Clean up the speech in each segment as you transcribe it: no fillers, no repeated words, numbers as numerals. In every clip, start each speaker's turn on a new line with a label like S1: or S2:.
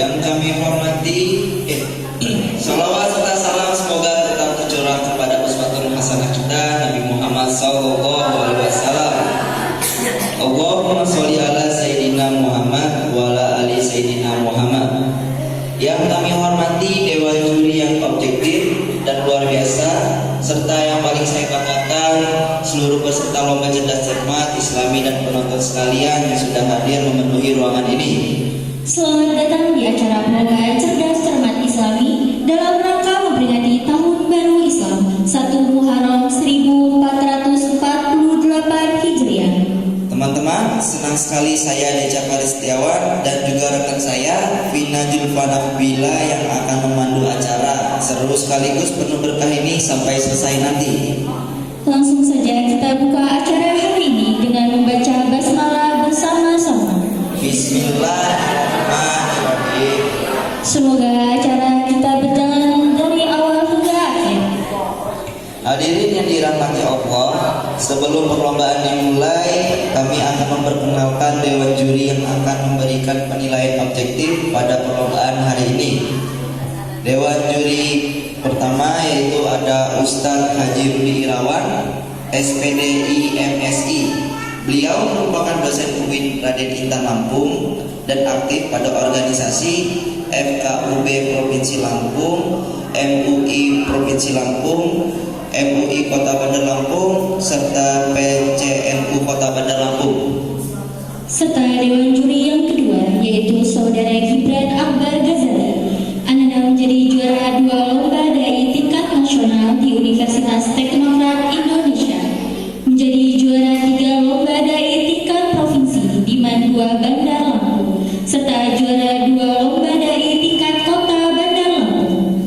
S1: Yang kami hormati, salawat serta salam semoga tetap tercurah kepada uswatun hasanah kita Nabi Muhammad SAW. Allahumma sholli ala Sayyidina Muhammad wa ala ali Sayyidina Muhammad. Yang kami hormati Dewan Juri yang objektif dan luar biasa, serta yang paling saya banggakan seluruh peserta lomba cerdas cermat Islami dan penonton sekalian yang sudah hadir memenuhi ruangan ini.
S2: Selamat datang di acara perlombaan cerdas cermat Islami dalam rangka memperingati Tahun Baru Islam 1 Muharram 1448 Hijriah.
S1: Teman-teman, senang sekali saya Deja Setiawan dan juga rekan saya Vina Julfana Bila yang akan memandu acara seru sekaligus penuh berkah ini sampai selesai nanti.
S2: Langsung saja kita buka acara hari ini dengan membaca basmalah bersama-sama.
S1: Bismillahirrahmanirrahim.
S2: Semoga acara kita berjalan dari awal hingga akhir.
S1: Hadirin yang dirahmati Allah, sebelum perlombaan dimulai, kami akan memperkenalkan Dewan Juri yang akan memberikan penilaian objektif pada perlombaan hari ini. Dewan Juri pertama yaitu ada Ustadz Haji Rudi Irawan, SPDI MSI. Beliau merupakan dosen UIN Raden Intan Lampung dan aktif pada organisasi FKUB Provinsi Lampung, MUI Provinsi Lampung, MUI Kota Bandar Lampung, serta PCNU Kota Bandar Lampung.
S2: Serta Dewan Juri yang kedua yaitu Saudara Gibran Akbar Ghazali. Anda menjadi juara 2 lomba dai tingkat nasional di Universitas Teknokrat Indonesia, menjadi juara 3 lomba dai tingkat provinsi di Man 2 Bandar Lampung, serta juara 2 lomba dai tingkat Kota Bandar Lampung.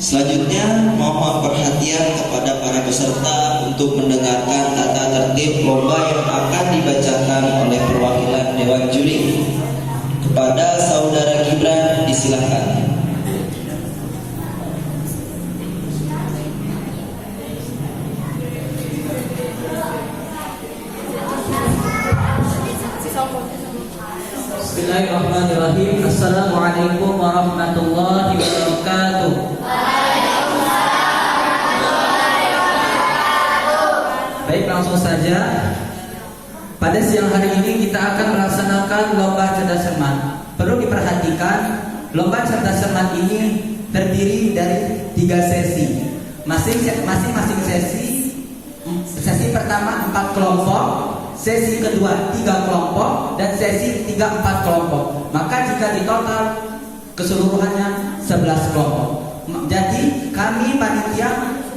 S1: Selanjutnya, mohon perhatian kepada para peserta untuk mendengarkan tata tertib lomba yang akan dibacakan oleh perwakilan Dewan Juri. Kepada Saudara Gibran, disilakan.
S3: Bismillahirrahmanirrahim. Assalamualaikum warahmatullahi wabarakatuh. Baik, langsung saja. Pada siang hari ini kita akan melaksanakan lomba cerdas cermat. Perlu diperhatikan, lomba cerdas cermat ini terdiri dari 3 sesi. Masing-masing sesi pertama 4 kelompok, sesi kedua 3 kelompok, dan sesi 3-4 kelompok. Maka jika ditotal keseluruhannya 11 kelompok. Jadi kami panitia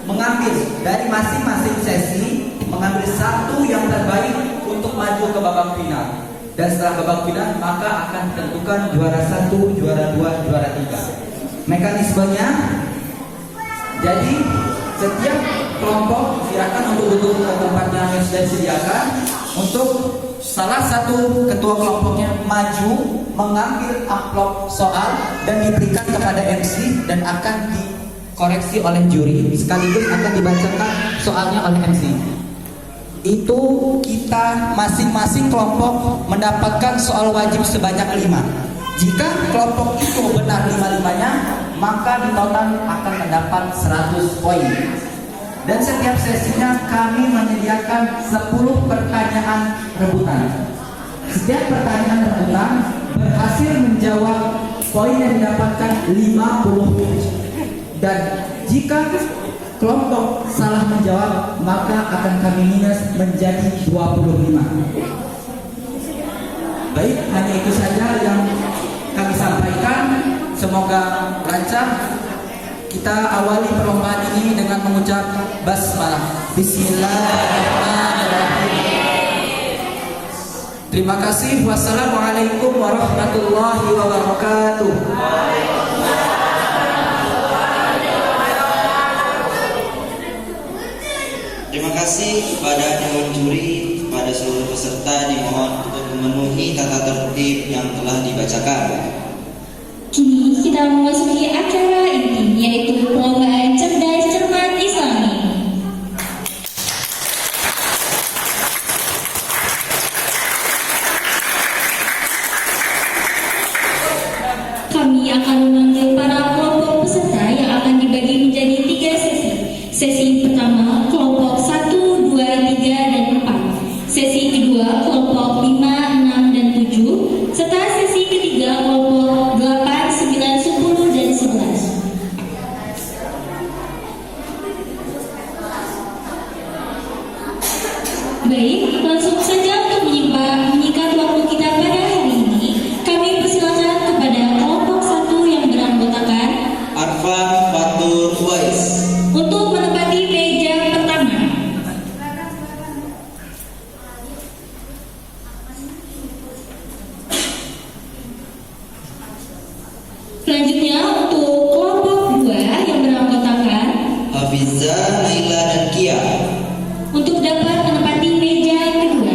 S3: mengambil dari masing-masing sesi, mengambil satu yang terbaik untuk maju ke babak final. Dan setelah babak final maka akan ditentukan juara 1, juara 2, juara 3. Mekanismenya, jadi setiap kelompok silakan untuk duduk ke tempatnya yang sudah disediakan. Untuk salah satu ketua kelompoknya maju mengambil amplop soal dan diberikan kepada MC dan akan dikoreksi oleh juri, sekaligus akan dibacakan soalnya oleh MC. Itu kita masing-masing kelompok mendapatkan soal wajib sebanyak 5. Jika kelompok itu benar 5-5-nya, maka di total akan mendapat 100 poin. Dan setiap sesinya kami menyediakan 10 pertanyaan rebutan. Setiap pertanyaan rebutan berhasil menjawab, poin yang didapatkan 50. Dan jika kelompok salah menjawab, maka akan kami minus menjadi 25. Baik, hanya itu saja yang kami sampaikan. Semoga lancar. Kita awali perlombaan ini dengan mengucap basmalah. Bismillahirrahmanirrahim. Terima kasih. Wassalamualaikum warahmatullahi wabarakatuh.
S1: Terima kasih kepada Dewan Juri, kepada seluruh peserta dimohon untuk memenuhi tata tertib yang telah dibacakan.
S2: Kini kita memasuki acara inti, yaitu perlombaan cerdas cermat Islami. kami akan memanggil para kelompok peserta yang akan dibagi menjadi 3 sesi. Sesi pertama kelompok 1, 2, 3, dan 4. Sesi kedua kelompok 5, 6, dan 7. Serta sesi ketiga kelompok 8, 9, 10, dan 11. Baik, langsung saja untuk menyikat waktu kita pada hari ini. Kami persilakan kepada kelompok 1 yang beranggotakan
S1: Arfan Fatur Uwais.
S2: untuk menempati meja pertama. Selanjutnya untuk kelompok 2 yang beranggotakan
S1: Hafiza, Naila, dan Kia.
S2: untuk dapat menempati meja kedua.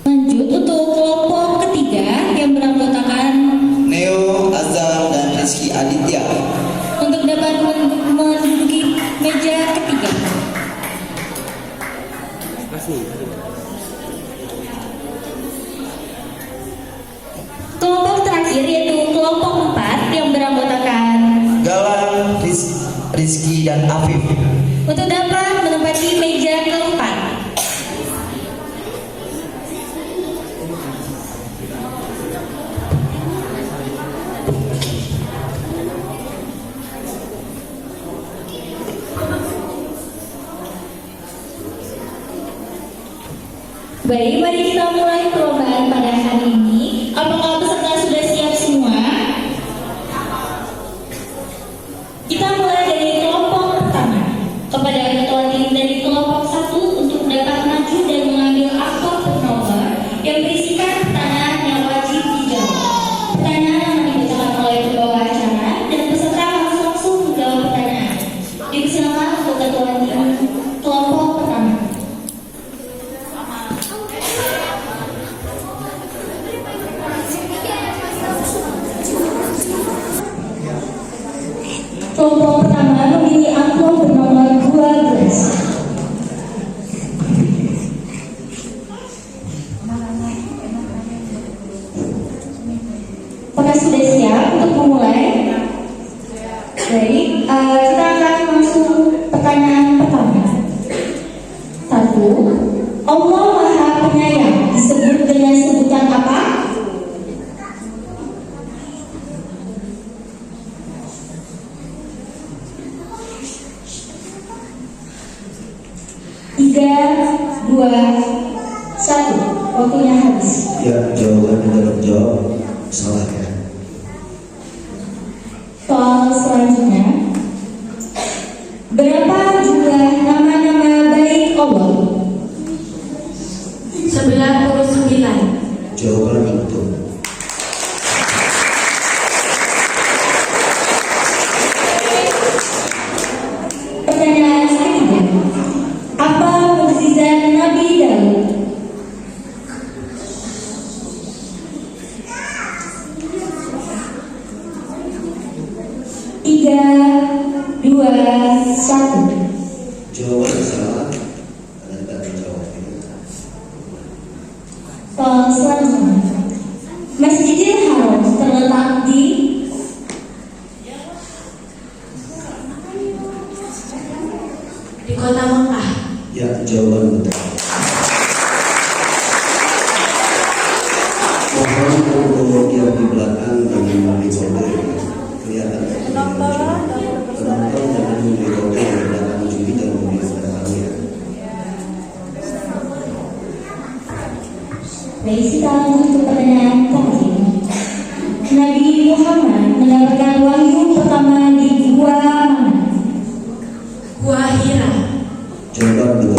S2: Lanjut untuk kelompok ketiga yang beranggotakan
S1: Neo, Azam, dan Rizky Aditya.
S2: untuk dapat menduduki meja ketiga. Kelompok terakhir yaitu kelompok 4 yang beranggotakan
S1: Galang, Rizky, dan Afif.
S2: untuk dapat menempati meja keempat. Baik, mari kita mulai perlombaan pada hari ini. Apakah peserta sudah siap semua? Kita mulai dari kelompok pertama. Kepada ketua tim dari kelompok 1 untuk dapat maju dan mengambil aktor turnover yang berisikan pertanyaan yang wajib dijawab. Pertanyaan akan dibacakan oleh pembawa acara dan peserta harus langsung menjawab pertanyaan. Dipersilakan untuk ketua tim kelompok pertama. Kelompok pertama memilih amplop bernomor 12. Apakah sudah siap untuk memulai? Baik, kita akan langsung pertanyaan pertama. 1. Allah Maha Penyayang disebut dengan sebutan apa? Tiga, dua, satu. Waktunya habis.
S1: Ya, jawaban dalam jawab salah ya.
S2: Soal selanjutnya. Berapa jumlah nama-nama baik Allah? 99.
S1: Jawaban betul.
S2: Pertanyaan ketiga. Apa mukjizat Nabi Daud? Tiga, dua, satu.
S1: Jawaban salah. Anda tidak menjawab.
S2: Soal selanjutnya. Masjidil Haram terletak di Kota Mekah.
S1: Ya, jawaban betul. Mohon untuk yang di belakang dan di kode kelihatan. Penonton jangan di kode di belakang juri dan di belakang ya.
S2: Baik, kita lanjut ke pertanyaan terakhir. Nabi Muhammad mendapatkan wahyu pertama di gua mana? Gua Hira.
S1: Jawaban betul.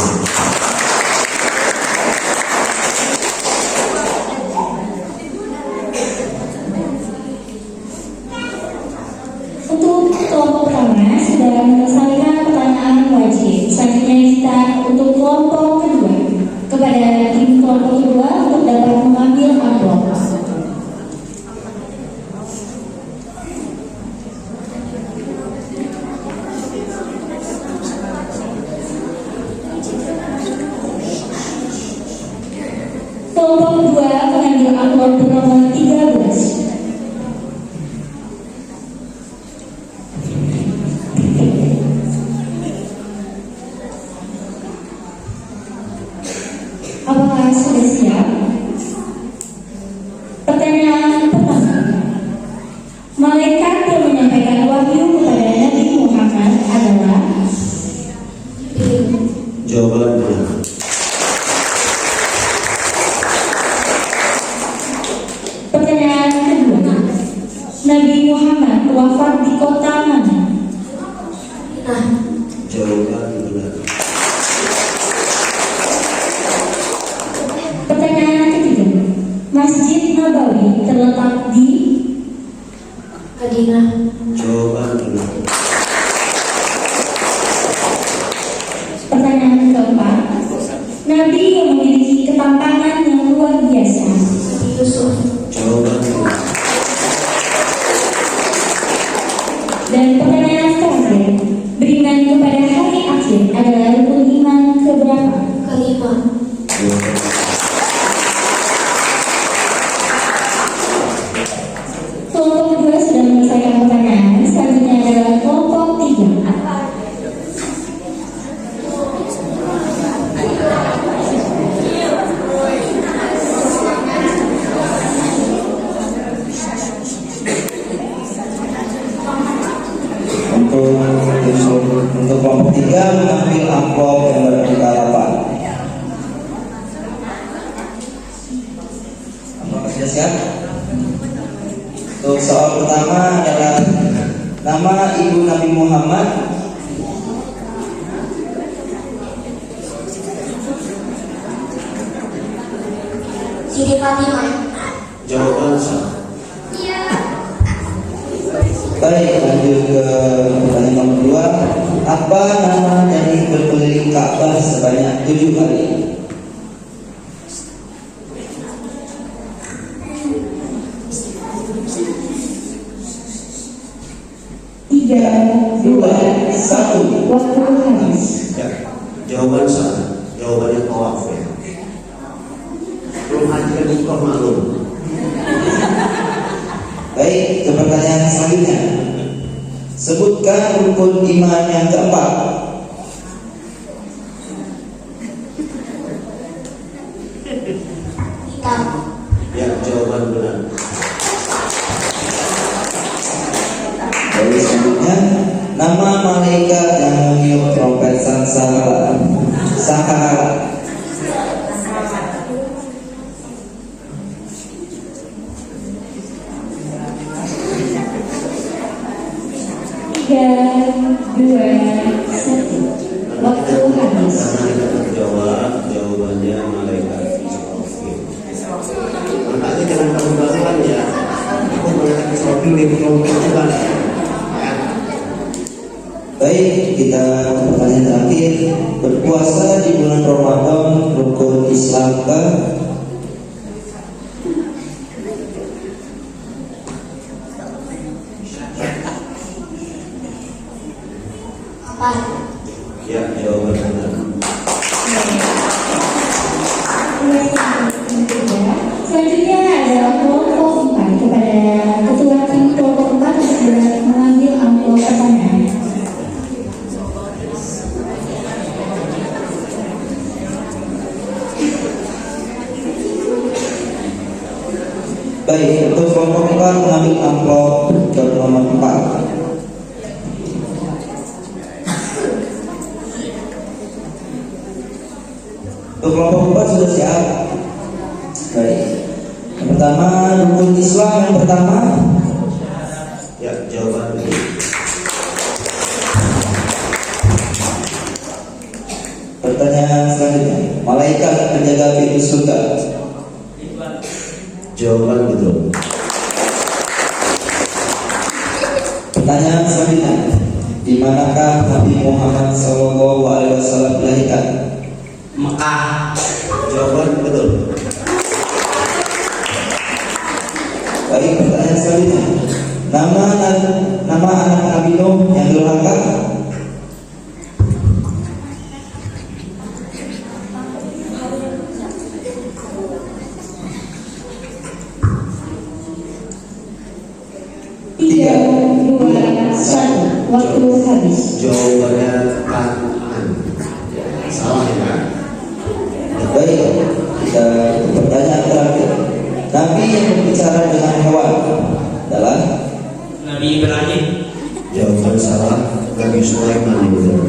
S2: Untuk kelompok pertama sudah menyelesaikan pertanyaan wajib. Selanjutnya kita untuk kelompok kedua. Kepada tim kelompok kedua untuk dapat mengambil amplop.
S4: Madinah.
S5: Jawaban benar.
S2: Pertanyaan keempat, Nabi yang memiliki ketampangan yang luar biasa.
S4: Nabi Yusuf.
S5: Jawaban benar.
S2: Dan pertanyaan terakhir, beriman kepada hari akhir adalah rukun iman keberapa?
S4: Kelima.
S5: Jawaban.
S2: Kelompok kedua sudah menyelesaikan pertanyaan. Selanjutnya adalah kelompok tiga.
S1: Untuk kelompok 3 mengambil amplop yang berangka 8. Apakah sudah siap? Untuk soal pertama adalah nama ibu Nabi Muhammad.
S4: Siti Fatimah.
S5: Jawaban salah.
S1: Baik, lanjut ke pertanyaan nomor 2. Apa nama dari berkeliling Ka'bah sebanyak 7 kali?
S2: Tiga, dua, satu. Waktu habis.
S5: Ya, jawaban salah. Jawabannya tawaf ya. Belum haji kan itu maklum.
S1: Baik, ke pertanyaan selanjutnya. Sebutkan rukun iman yang keempat.
S4: Kitab.
S5: Ya, jawaban benar.
S1: Baik, selanjutnya nama malaikat yang meniup trompet Sanghala.
S2: Tiga, dua, satu. Waktu habis.
S5: Karena kita terjawab, jawabannya malaikat. Oke. Makanya jangan kamu banggakan ya. Aku malaikat Israfil di trompet juga. Ya.
S1: Baik, kita ke pertanyaan terakhir. Berpuasa di bulan Ramadan rukun Islam ke?
S4: Empat.
S5: Ya, jawaban benar.
S2: Selanjutnya adalah kelompok 4 kepada ketua tim kelompok 4 untuk mengambil amplop pertanyaan.
S1: Baik, untuk kelompok 4 mengambil amplop bernomor 4. Untuk kelompok 4 sudah siap. Baik. Yang pertama, rukun Islam yang pertama.
S5: Ya, jawaban benar.
S1: Pertanyaan selanjutnya, malaikat penjaga pintu surga.
S5: Jawaban betul.
S1: Pertanyaan selanjutnya, di manakah Nabi Muhammad SAW dilahirkan?
S3: Mekah.
S5: Jawaban betul.
S1: Baik, pertanyaan selanjutnya, nama anak Nabi Nuh yang durhaka?
S2: Tiga, dua, satu. Waktu habis.
S5: Jawabannya kanan. Salah ya.
S1: Baik, kita ke pertanyaan terakhir. Nabi yang berbicara dengan hewan adalah?
S3: Nabi Ibrahim.
S5: Jawaban salah. Nabi Sulaiman yang benar.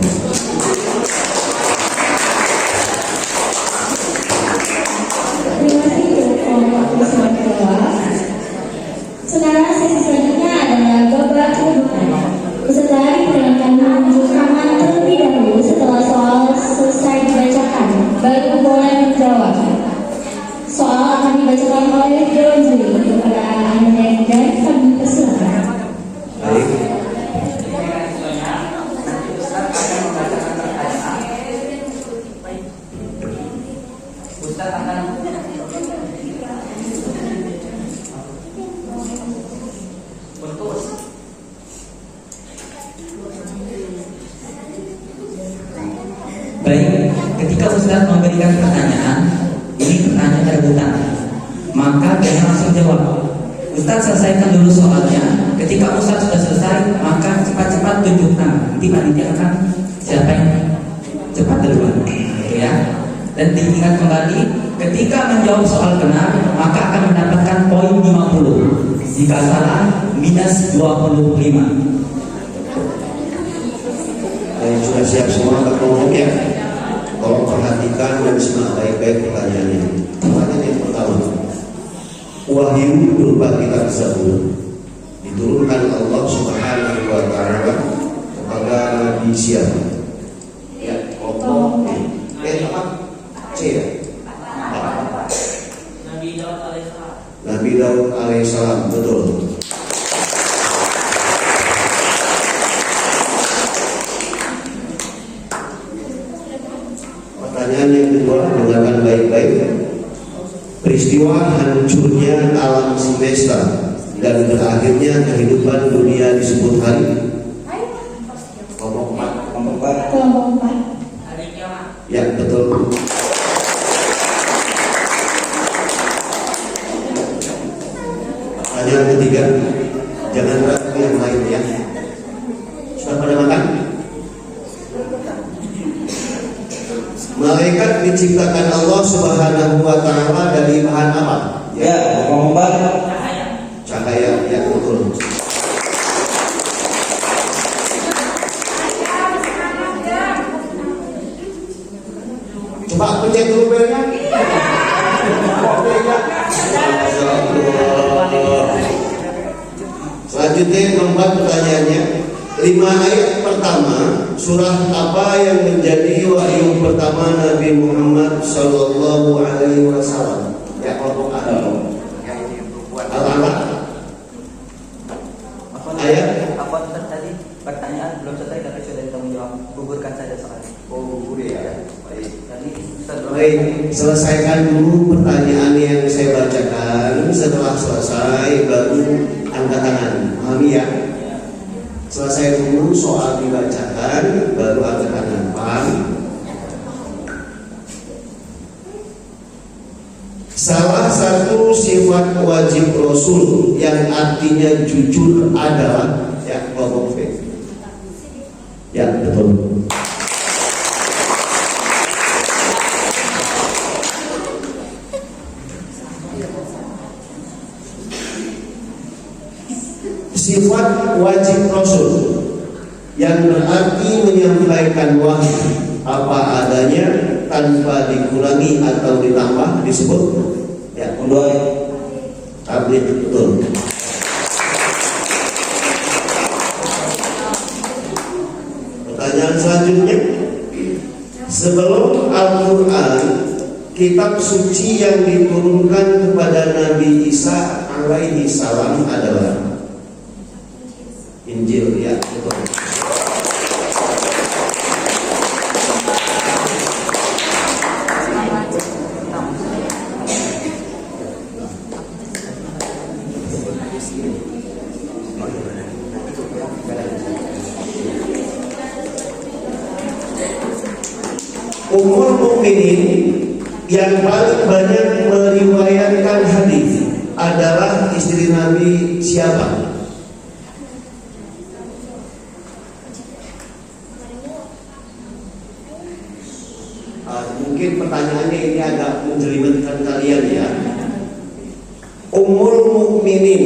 S2: Terima kasih untuk kelompok bersama bawah. Sekarang sesi selanjutnya adalah babak kedua. Peserta diperkenalkan menunjukkan terlebih dahulu setelah soal selesai dibacakan, baru boleh menjawab. Soal akan dibacakan oleh Dewan Juri kepada Anda dan kami persilakan.
S3: Baik, ketika Ustaz memberikan pertanyaan, ini pertanyaan rebutan, maka jangan langsung jawab. Ustaz selesaikan dulu soalnya. Ketika Ustaz sudah selesai, maka cepat-cepat tunjukkan. Nanti panitia akan siapa yang cepat duluan, gitu ya. Dan diingat kembali, ketika menjawab soal benar, maka akan mendapatkan poin 50. Jika salah, minus 25.
S5: Sudah siap semua untuk ngomong ya? Tolong perhatikan dan simak baik-baik pertanyaannya. Pertanyaan yang pertama, Wahyu berupa kitab Zabur diturunkan Allah Subhanahu wa Ta'ala kepada Nabi siapa? Ya, kelompok apa? C ya? Nabi Daud alaihissalam, betul. Pertanyaan yang kedua, dengarkan baik-baik. Peristiwa hancurnya alam semesta dan berakhirnya kehidupan dunia disebut hari kelompok 4.
S4: Kelompok 4.
S5: Ya, betul. Pertanyaan ketiga, jangan ragu yang lain ya. Sudah pada makan? Malaikat diciptakan Allah Subhanahu wa Ta'ala dari bahan apa?
S1: Ya, Muhammad.
S5: Cahaya, ya betul. Coba pencet dulu belnya. Selanjutnya keempat pertanyaannya, 5 ayat pertama surah apa yang menjadi wahyu pertama Nabi Muhammad Sallallahu Alaihi Wasallam? Ya, kelompok Al-Alaq. Ayat
S3: Apa tadi pertanyaan belum selesai karena sudah ditanggung jawab. Gugurkan saja sekali.
S5: Oh, gugur ya. Baik.
S3: Tadi Ustaz
S5: Baik, selesaikan dulu pertanyaan yang saya bacakan. Setelah selesai baru angkat tangan. Pahami ya? Selesai dulu soal dibacakan, baru angkat tangan. Paham? Salah satu sifat wajib Rasul yang artinya jujur adalah ya, kelompok B. Ya, betul. Sifat wajib Rasul yang berarti menyampaikan wahyu apa adanya tanpa dikurangi atau ditambah disebut ya, kedua tabligh, betul. Pertanyaan selanjutnya, sebelum Al-Quran, kitab suci yang diturunkan kepada Nabi Isa alaihi salam adalah Injil, ya betul. Ummul Mukminin yang paling banyak meriwayatkan hadis adalah istri Nabi siapa? Mungkin pertanyaannya ini agak menjelimetkan kalian ya. Ummul Mukminin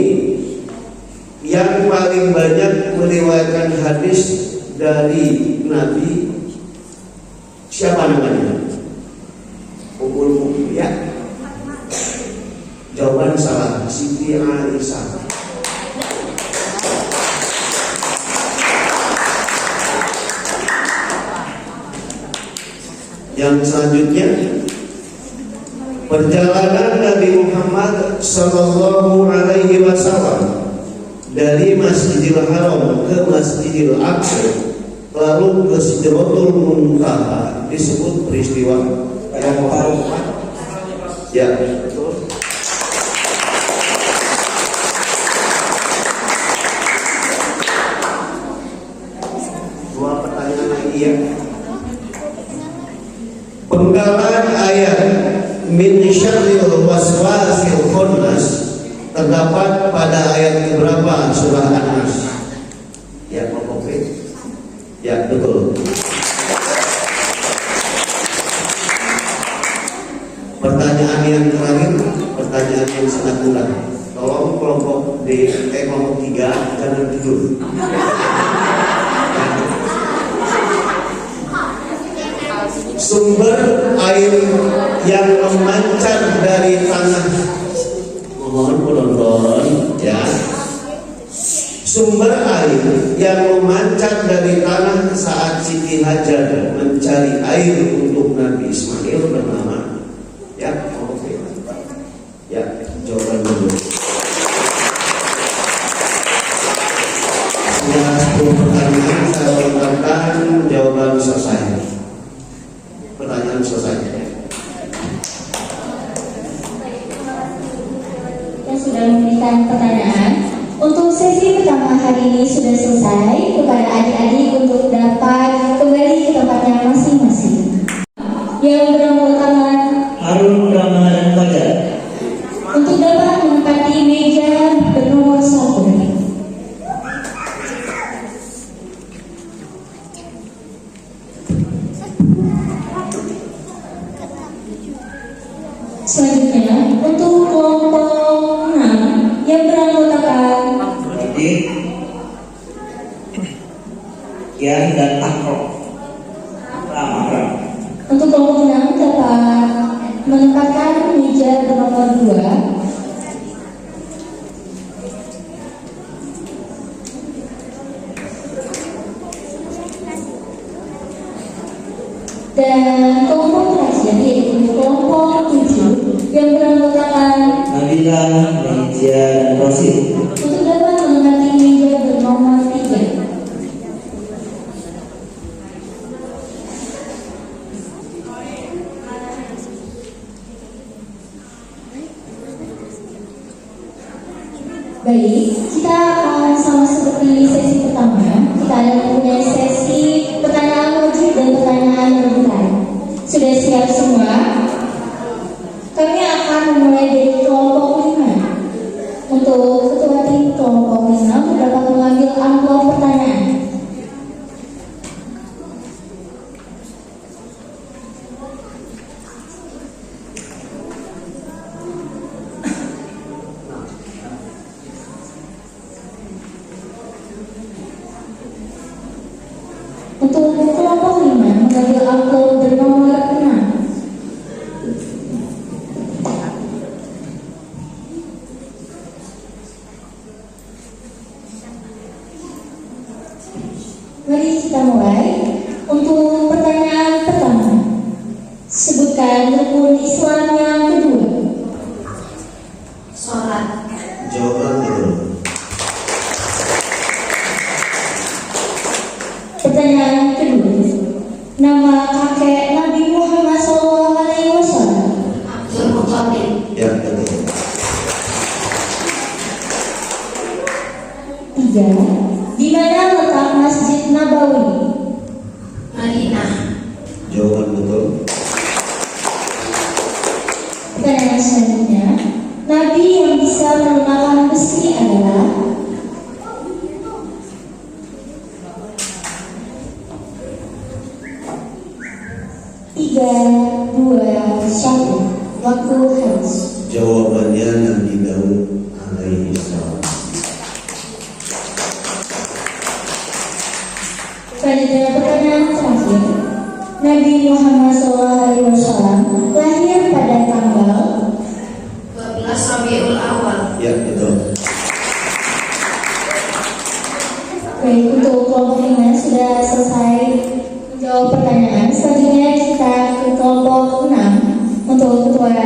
S5: yang paling banyak meriwayatkan hadis dari Nabi siapa namanya? Ummul Mukminin ya. Jawaban salah, Siti Aisyah. Yang selanjutnya, perjalanan Nabi Muhammad Sallallahu Alaihi Wasallam dari Masjidil Haram ke Masjidil Aqsa lalu ke Sidratul Muntaha disebut peristiwa yang Arafah. Ya, betul. Ya. Penggalan ayat min syarril waswasil khannas terdapat pada ayat berapa surah An-Nas? Ya, oke. Ya, betul. Pertanyaan yang terakhir, pertanyaan yang sangat mudah. Tolong kelompok D, kelompok 3 jangan tidur. Sumber air yang memancar dari tanah, mohon penonton ya. Sumber air yang memancar dari tanah saat Siti Hajar mencari air untuk Nabi Ismail bernama, ya, oke. Ya, jawaban dulu. Ya, 10 pertanyaan saya lengkapkan, jawaban selesai. Pertanyaan selesai.
S2: Yang sudah memberikan pertanyaan untuk sesi pertama hari ini sudah selesai. Kepada adik-adik untuk dapat kembali ke tempatnya masing-masing. Yang bernomor tangan
S1: Harun, Rama, dan Fajar.
S2: untuk dapat menempati meja bernomor 1. Selanjutnya untuk kelompok 6 yang beranggotakan
S1: Titik, Kian, dan Akro. Rama.
S2: untuk kelompok 6 dapat menempatkan meja bernomor 2. Dan kelompok terakhir yaitu kelompok 7 yang beranggotakan
S1: Nabila, Meja, dan Rosi.
S2: untuk dapat menempati meja bernomor 3. Baik, kita akan sama seperti sesi pertama. Kita akan mempunyai sesi pertanyaan wajib dan pertanyaan rebutan. Sudah siap semua? Kami akan memulai dari kelompok 5. Untuk ketua tim kelompok 5 dapat mengambil amplop pertanyaan. Untuk kelompok 5 mengambil amplop bernomor 6. Mari kita mulai. Untuk pertanyaan pertama, sebutkan rukun Islam yang kedua.
S4: Sholat.
S5: Jawaban betul.
S2: Pertanyaan kedua, nama kakek Nabi Muhammad SAW.
S4: Abdul Muthalib.
S5: Ya, betul.
S2: 3. Di mana letak Masjid Nabawi?
S4: Madinah.
S5: Jawaban betul.
S2: Pertanyaan selanjutnya, Nabi yang bisa menggunakan besi adalah? Tiga, dua, satu. Waktu habis.
S5: Jawabannya Nabi Daud alaihi salam.
S2: Selanjutnya pertanyaan terakhir, Nabi Muhammad SAW lahir pada tanggal
S4: 12 Rabiul Awal.
S5: Ya, betul.
S2: Baik, untuk kelompok 5 sudah selesai menjawab pertanyaan. Selanjutnya kita ke kelompok 6. Untuk ketua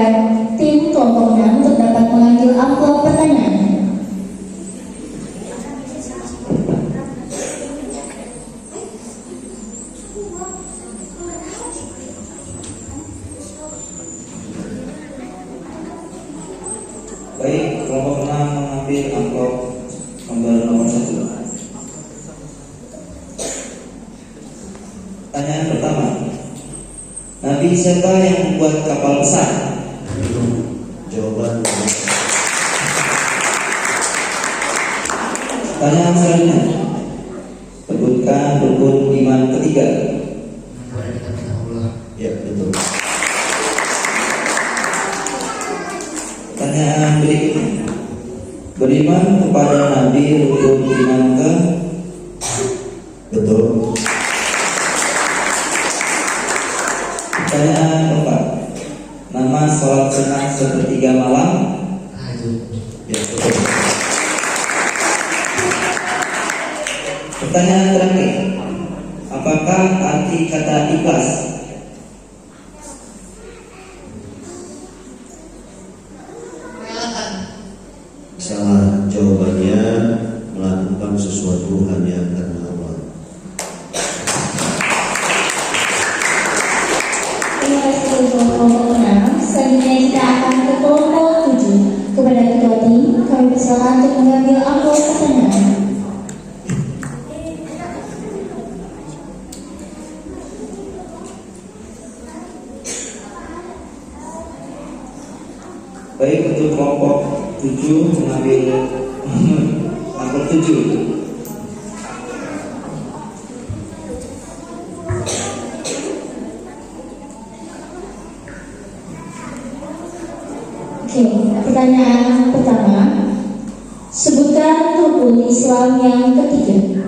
S2: tim kelompok 6 untuk dapat mengambil amplop pertanyaan.
S1: Baik, kelompok 6 mengambil amplop lembar nomor 1. Pertanyaan pertama, Nabi siapa yang membuat kapal besar?
S5: Jawaban.
S1: Pertanyaan selanjutnya, sebutkan rukun iman ketiga.
S5: Ya, betul.
S1: Pertanyaan berikutnya, beriman kepada Nabi rukun iman ke?
S5: Betul.
S1: Pertanyaan keempat, nama sholat sunnah sepertiga malam?
S5: Ya, betul.
S1: Pertanyaan terakhir, apakah arti kata ikhlas?
S5: Salah, jawabannya melakukan sesuatu hanya karena Allah.
S2: Terima kasih untuk kelompok 6. Selanjutnya kita akan ke kelompok 7. Kepada ketua tim, kami persilakan untuk mengambil amplop pertanyaan.
S1: Baik, untuk kelompok 7 mengambil amplop 7.
S2: Oke, pertanyaan pertama, sebutkan rukun Islam yang ketiga.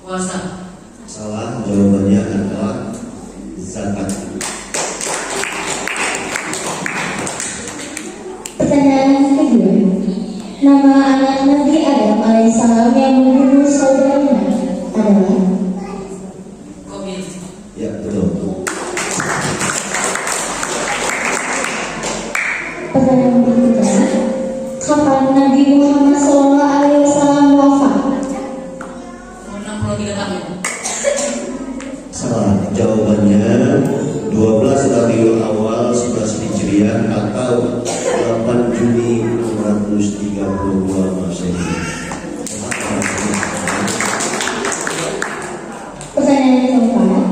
S4: Puasa.
S5: Salah, jawabannya adalah zakat.
S2: Pertanyaan kedua, nama anak Nabi Adam alaihissalam yang membunuh saudaranya adalah?
S4: Covid.
S5: Ya, betul.
S2: Pertanyaan berikutnya, kapan Nabi Muhammad SAW wafat?
S4: 63 tahun.
S5: Salah, jawabannya 12 Rabiul Awal 11 Hijriah atau 8 Juni 632 Masehi.
S2: Pertanyaan keempat,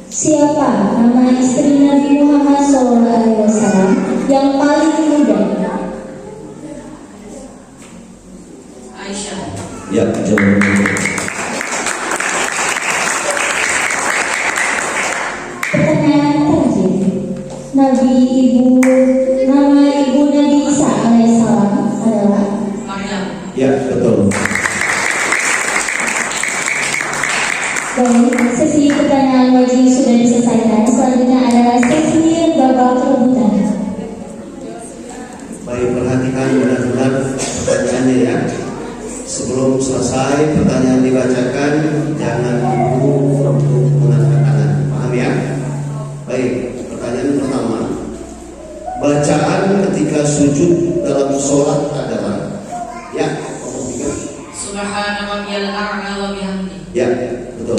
S2: siapa nama istri Nabi Muhammad SAW yang paling muda?
S4: Aisyah.
S5: Ya, jawabannya.
S2: Pertanyaan terakhir, nama ibu Nabi Isa alaihissalam adalah?
S4: Maryam.
S5: Ya, betul.
S2: Baik, sesi pertanyaan wajib sudah diselesaikan. Selanjutnya adalah sesi babak rebutan.
S5: Baik, perhatikan benar-benar pertanyaannya ya. Sebelum selesai pertanyaan dibacakan, jangan lupa untuk mengangkat tangan. Paham ya? Baik, pertanyaan pertama. Bacaan ketika sujud dalam sholat adalah? Ya, kelompok 3.
S4: Subhana rabbiyal a'la wa bihamdi.
S5: Ya, betul.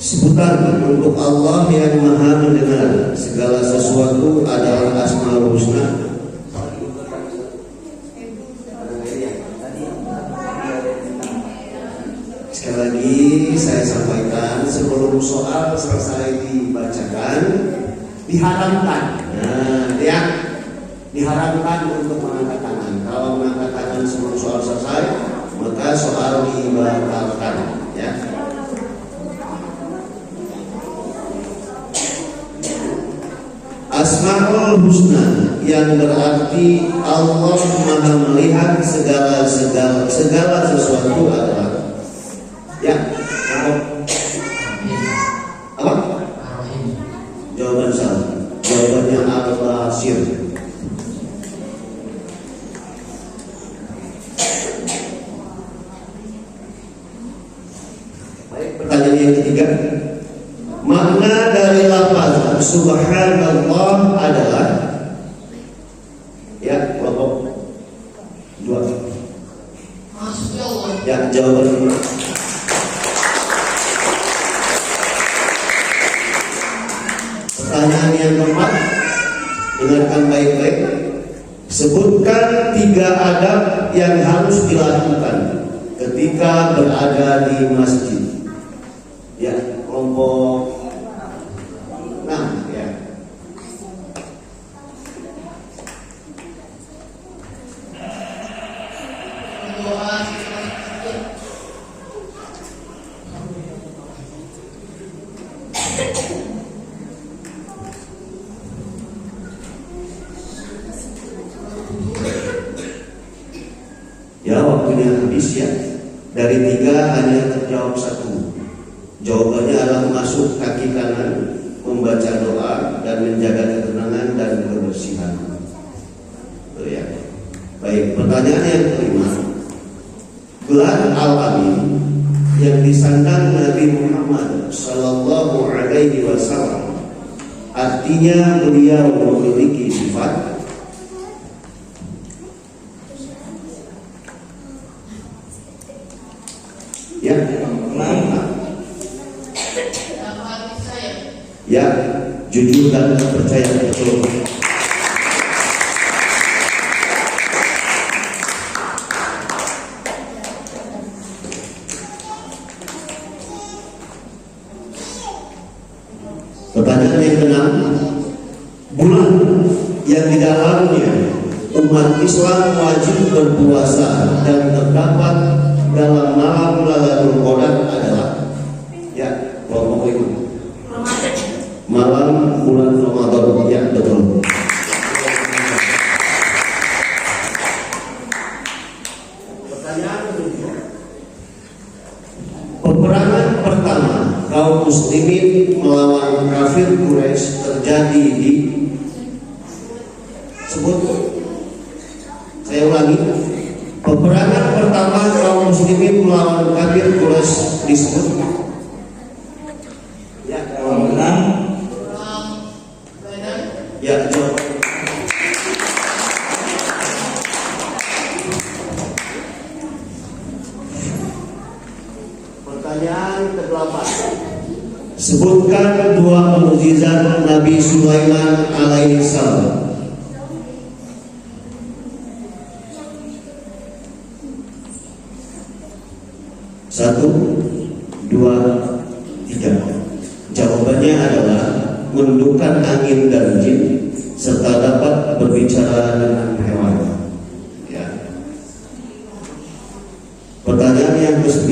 S5: Sebutan untuk Allah yang maha mendengar segala sesuatu adalah Asmaul Husna. Sekali lagi saya sampaikan, sebelum soal selesai dibacakan, diharamkan. Nah, ya, diharamkan untuk mengangkat tangan. Kalau mengangkat tangan sebelum soal selesai, maka soal dibatalkan. Ya. Asmaul Husna yang berarti Allah Maha melihat segala sesuatu adalah, ya, apa? Jawaban salah. Jawabannya Al-Basir. Baik, pertanyaan yang ketiga. Makna dari lafaz Subhanallah adalah, ya, kelompok 2.
S4: Maksudnya Allah.
S5: Ya, jawaban. Pertanyaan yang keempat, dengarkan baik-baik. Sebutkan 3 adab yang harus dilakukan ketika berada di masjid. Ya, kelompok 6 ya.
S4: Berdoa di masjid.
S5: Ya, waktunya habis ya. Dari 3 hanya terjawab 1. Jawabannya adalah masuk kaki kanan, membaca doa dan menjaga ketenangan dan kebersihan. Tuh ya. Baik, pertanyaan yang kelima. Gelar Al-Amin yang disandang Nabi Muhammad Sallallahu Alaihi Wasallam artinya beliau memiliki sifat. Ya, ya, jujur dan percaya betul. Pertanyaan yang keenam, bulan yang di dalamnya umat Islam wajib berpuasa dan terdapat dalam malam Lailatul Qadar adalah, ya, kelompok itu malam bulan Ramadan. Ya, betul. Pertanyaan kedua, peperangan pertama kaum muslimin melawan kafir Quraisy terjadi di, sebut, saya ulangi, peperangan pertama kaum muslimin melawan kafir Quraisy disebut. Ya,
S1: Kelompok 6.
S5: ya, jawab. Pertanyaan ke-8. Sebutkan 2 mukjizat Nabi Sulaiman alaihi salam. 1, 2, 3. Jawabannya adalah menundukkan angin dan jin serta dapat berbicara dengan hewan. Ya. Pertanyaan yang ke-9.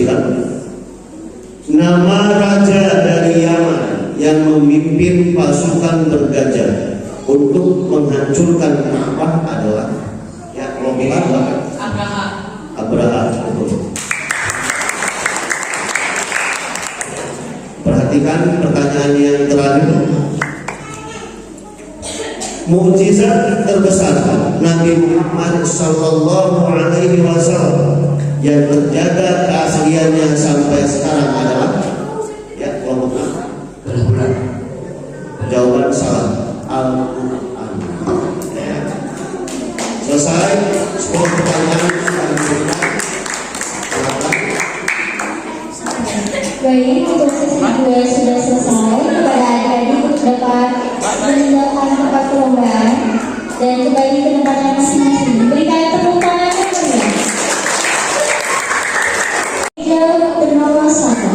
S5: Nama raja dari Yaman yang memimpin pasukan bergajah untuk menghancurkan Ka'bah adalah, ya, kelompok
S4: Abraha.
S5: Abraha. Betul. Perhatikan pertanyaan yang terakhir. Mukjizat terbesar Nabi Muhammad Sallallahu Alaihi Wasallam yang terjaga keasliannya sampai sekarang adalah, ya, kelompok
S3: Bulan.
S5: jawaban salah. Al-Quran. Ya. Selesai 10 pertanyaan yang diberikan. Silakan.
S2: Baik, untuk sesi kedua sudah selesai. Kepada adik-adik dapat meninggalkan tempat perlombaan dan kembali ke tempatnya masing-masing. Berikan tepuk tangan yang meriah. Yang bernama Saka.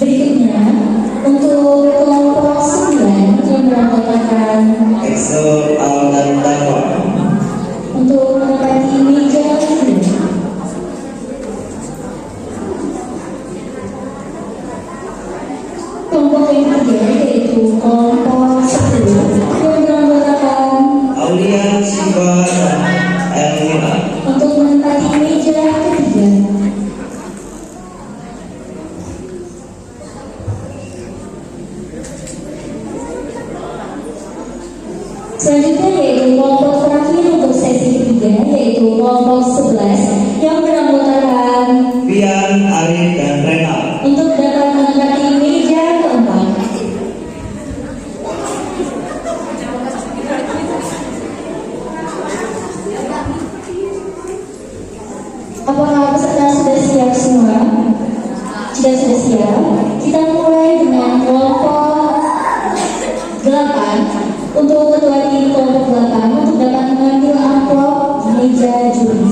S2: Berikutnya, untuk kelompok 9 yang beranggotakan
S1: Exo Al dan Taiwan.
S2: untuk menempati meja kedua. Kelompok yang ketiga yaitu kelompok 10 yang beranggotakan
S1: Aulia, Siva, dan Elvira.
S2: untuk menempati meja ketiga. Selanjutnya yaitu kelompok terakhir untuk sesi ketiga yaitu kelompok 11 yang beranggotakan
S1: Pian, Arif, dan Renal.
S2: untuk dapat menempati meja keempat. Apakah peserta sudah siap semua? Jika sudah siap, kita mulai dengan kelompok 8. Untuk ketua tim kelompok 8 untuk dapat mengambil amplop di meja juri.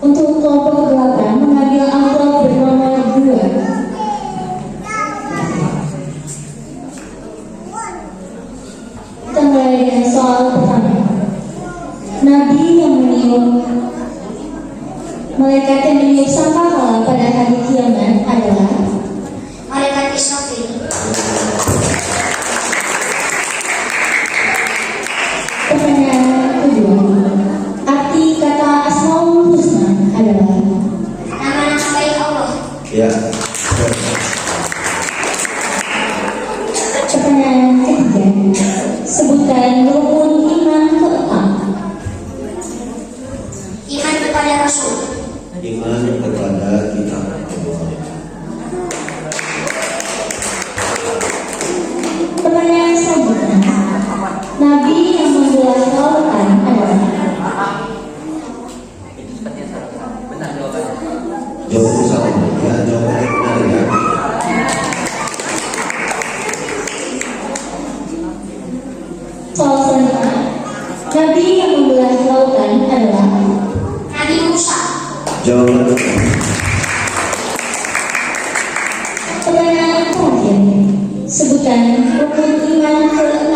S2: Untuk kelompok 8 mengambil amplop bernomor 2. Kita mulai dengan soal pertama. Nabi yang malaikat yang meniup sangkakala pada hari kiamat adalah
S4: Malaikat Israfil.
S2: pertanyaan kedua. Arti kata Asmaul Husna adalah
S4: Nama-nama baik Allah.
S5: Ya.
S2: pertanyaan ketiga. Sebutkan rukun iman ke-6.
S4: Iman kepada Rasul.
S5: Iman kepada kitab Allah.
S2: Pertanyaan selanjutnya. Nabi yang membelah lautan adalah
S3: Benar jawabannya.
S5: Jawabannya salah. Ya, jawabannya benar ya.
S2: soal selanjutnya. Nabi yang membelah lautan adalah
S4: Nabi Musa.
S5: Jawabannya benar.
S2: pertanyaan terakhir. Sebutkan rukun iman ke-6.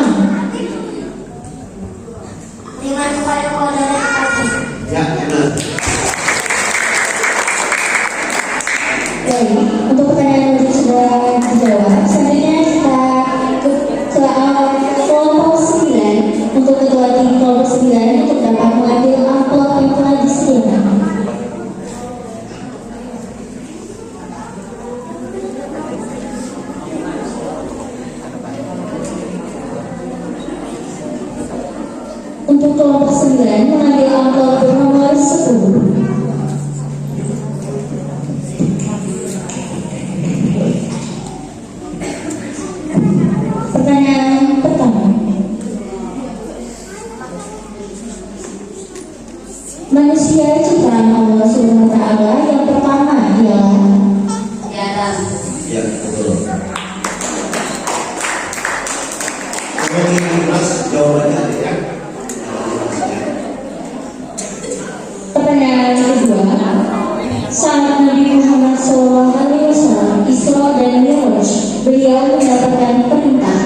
S4: Iman kepada qadar dan takdir.
S5: Ya, benar.
S2: Baik, untuk pertanyaan yang sudah dijawab, selanjutnya kita ke kelompok 9. Untuk ketua tim kelompok 9 untuk dapat mengambil amplop yang telah disediakan. Untuk kelompok 9 mengambil amplop bernomor 10. Pertanyaan pertama. Manusia ciptaan Allah Subhanahu wa Ta'ala yang pertama ialah
S4: Di Adam.
S5: Ya, betul. Kemudian Mas, jawabannya ada ya.
S2: pertanyaan kedua. Saat Nabi Muhammad SAW Isra dan Mi'raj, beliau mendapatkan perintah.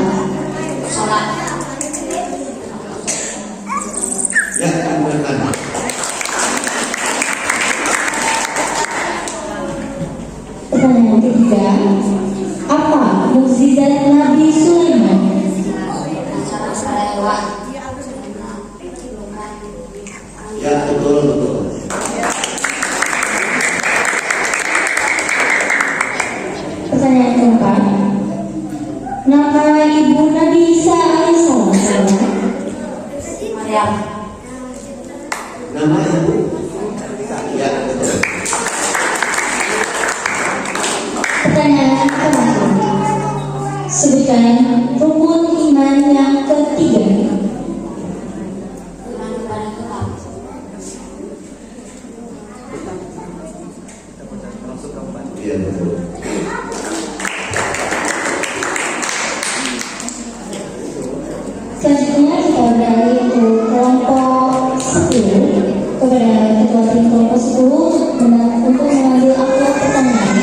S4: Sholat.
S5: Ya, benar.
S2: Pertanyaan ketiga. Apa mukjizat Nabi Sulaiman?
S4: Cara hewan.
S5: Ya, betul.
S2: Pertanyaan keempat. Nama ibu Nabi Isa alaihissalam adalah
S4: Maryam.
S5: Nama ibu? Ya, betul.
S2: pertanyaan terakhir. Sebutkan rukun iman yang ketiga.
S4: Iman kepada Tuhan.
S5: Iya, betul.
S2: Selanjutnya kita beralih ke kelompok 10 kepada ketua tim kelompok 10 untuk mengambil amplop pertanyaan.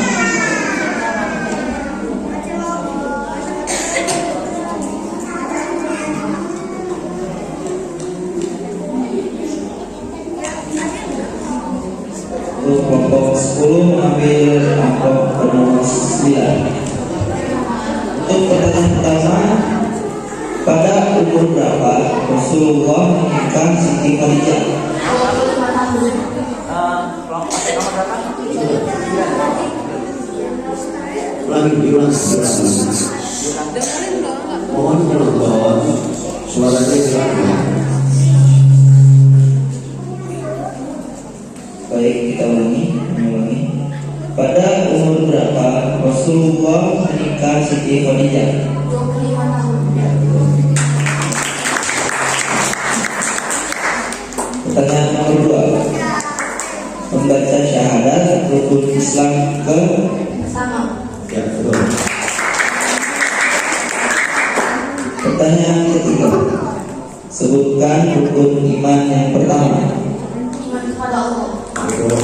S1: Untuk kelompok 10 mengambil amplop bernomor 9. Untuk pertanyaan pertama, pada umur berapa Rasulullah menikah Siti Khadijah?
S5: Diulang. Mohon penonton suaranya jelas ya.
S1: Baik, kita ulangi. Pada umur berapa Rasulullah menikah Eka Siti Khadijah.
S4: 25 tahun.
S1: Pertanyaan nomor 2. Membaca syahadat rukun Islam ke?
S4: Sama.
S5: Ya, betul.
S1: Pertanyaan ketiga. Sebutkan rukun iman yang pertama.
S4: Iman kepada Allah.
S5: Betul.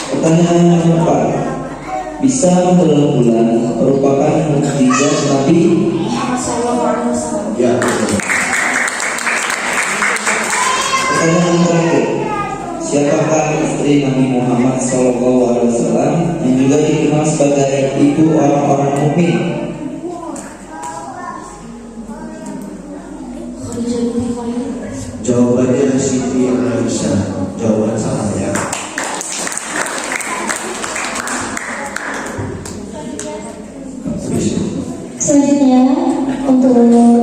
S1: Pertanyaan nomor 4. Bisa menjelang bulan merupakan mukjizat Nabi?
S4: Muhammad sallallahu alaihi wasallam.
S5: Ya, betul.
S1: Pertanyaan terakhir. Siapakah istri Nabi Muhammad SAW yang juga dikenal sebagai ibu orang-orang mukmin?
S4: Khadijah binti Khuwailid.
S5: Jawabannya Siti Aisyah. Jawaban salah ya.
S2: Selanjutnya untuk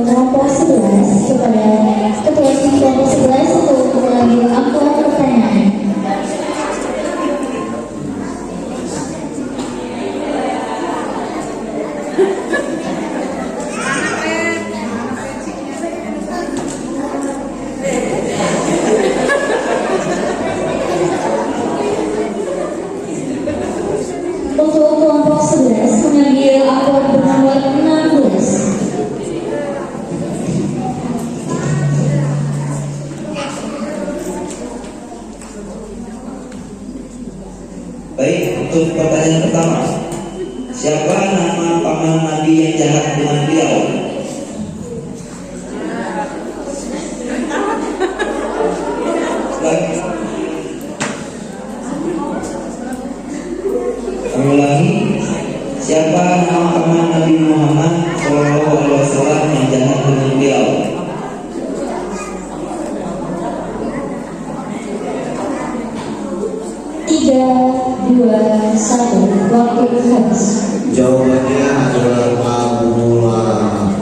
S2: kelompok 11 kepada ketua kelompok 11 untuk mengambil amplop pertanyaan. Untuk kelompok 11 mengambil amplop bernomor 16.
S1: Baik, untuk pertanyaan pertama. Siapa nama paman Nabi yang jahat dengan beliau? Baik. Kami ulangi. Siapa nama paman Nabi Muhammad SAW yang jahat dengan beliau?
S2: Tiga, dua, satu, waktu habis.
S5: Jawabannya adalah Abu Lahab.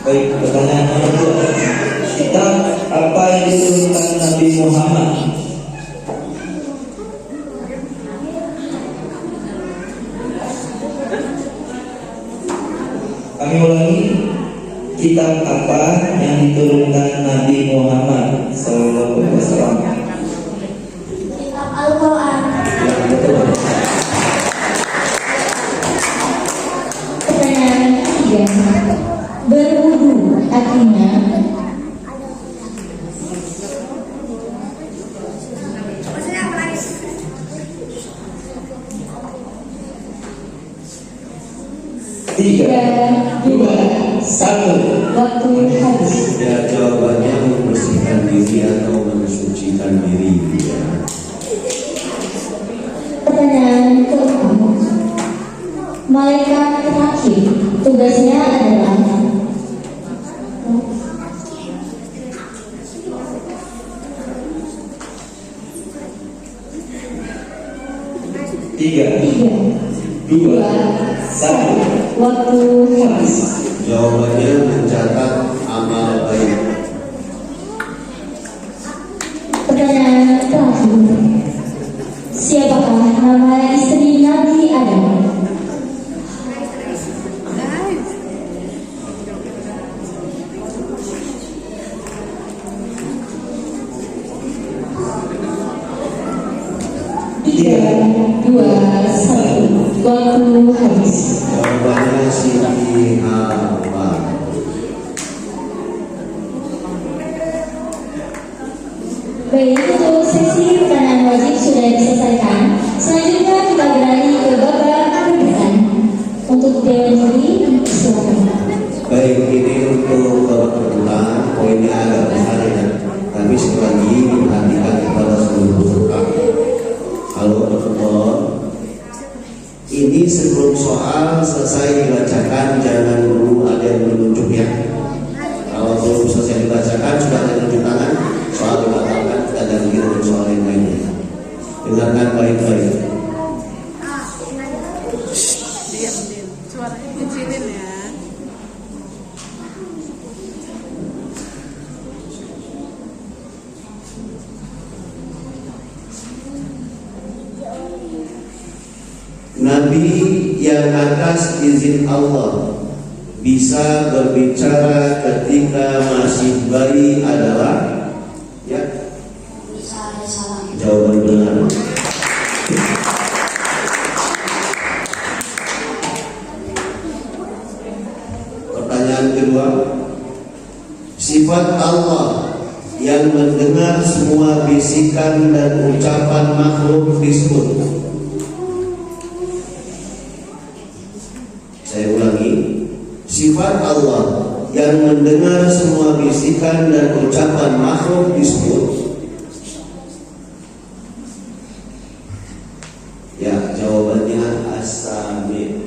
S1: Baik, pertanyaan nomor 2. Kitab apa yang diturunkan Nabi Muhammad? Kami ulangi. Kitab apa yang diturunkan Nabi Muhammad SAW?
S4: Kitab Al-Quran.
S5: Ya, betul.
S2: Pertanyaan ketiga. Berwudu artinya?
S1: Tiga, dua, satu.
S2: Waktu habis.
S5: Ya, jawabannya membersihkan diri atau mensucikan diri ya.
S2: Pertanyaan keempat. Malaikat terakhir tugasnya adalah
S1: Tiga,
S2: tiga,
S1: dua, satu.
S2: waktu habis.
S5: Jawabannya mencatat amal baik.
S2: Pertanyaan terakhir. Siapakah nama istri Nabi Adam? Tiga, dua, satu, waktu habis.
S5: Jawabannya Siti Hawa.
S2: Baik, untuk sesi pertanyaan wajib sudah diselesaikan. Selanjutnya kita beralih ke babak perdebatan. Untuk Dewan Juri, silakan.
S5: Baik, ini untuk babak permulaan poinnya agak besar ya. Tapi sekali lagi diperhatikan kepada seluruh peserta. Halo teman-teman. Ini sebelum soal selesai dibacakan jangan dulu ada yang menunjuk ya. Kalau belum selesai dibacakan sudah ada tunjuk tangan, soal dibatalkan kita ganti dengan soal yang lainnya. Dengarkan baik-baik.
S6: Diam. Suaranya kecilin ya.
S5: Nabi yang atas izin Allah bisa berbicara ketika masih bayi adalah, ya,
S4: Isa alaihissalam.
S5: jawaban benar. Pertanyaan kedua, sifat Allah yang mendengar semua bisikan dan ucapan makhluk disebut. Saya ulangi, sifat Allah yang mendengar semua bisikan dan ucapan makhluk disebut. Ya, jawabannya as-sami'.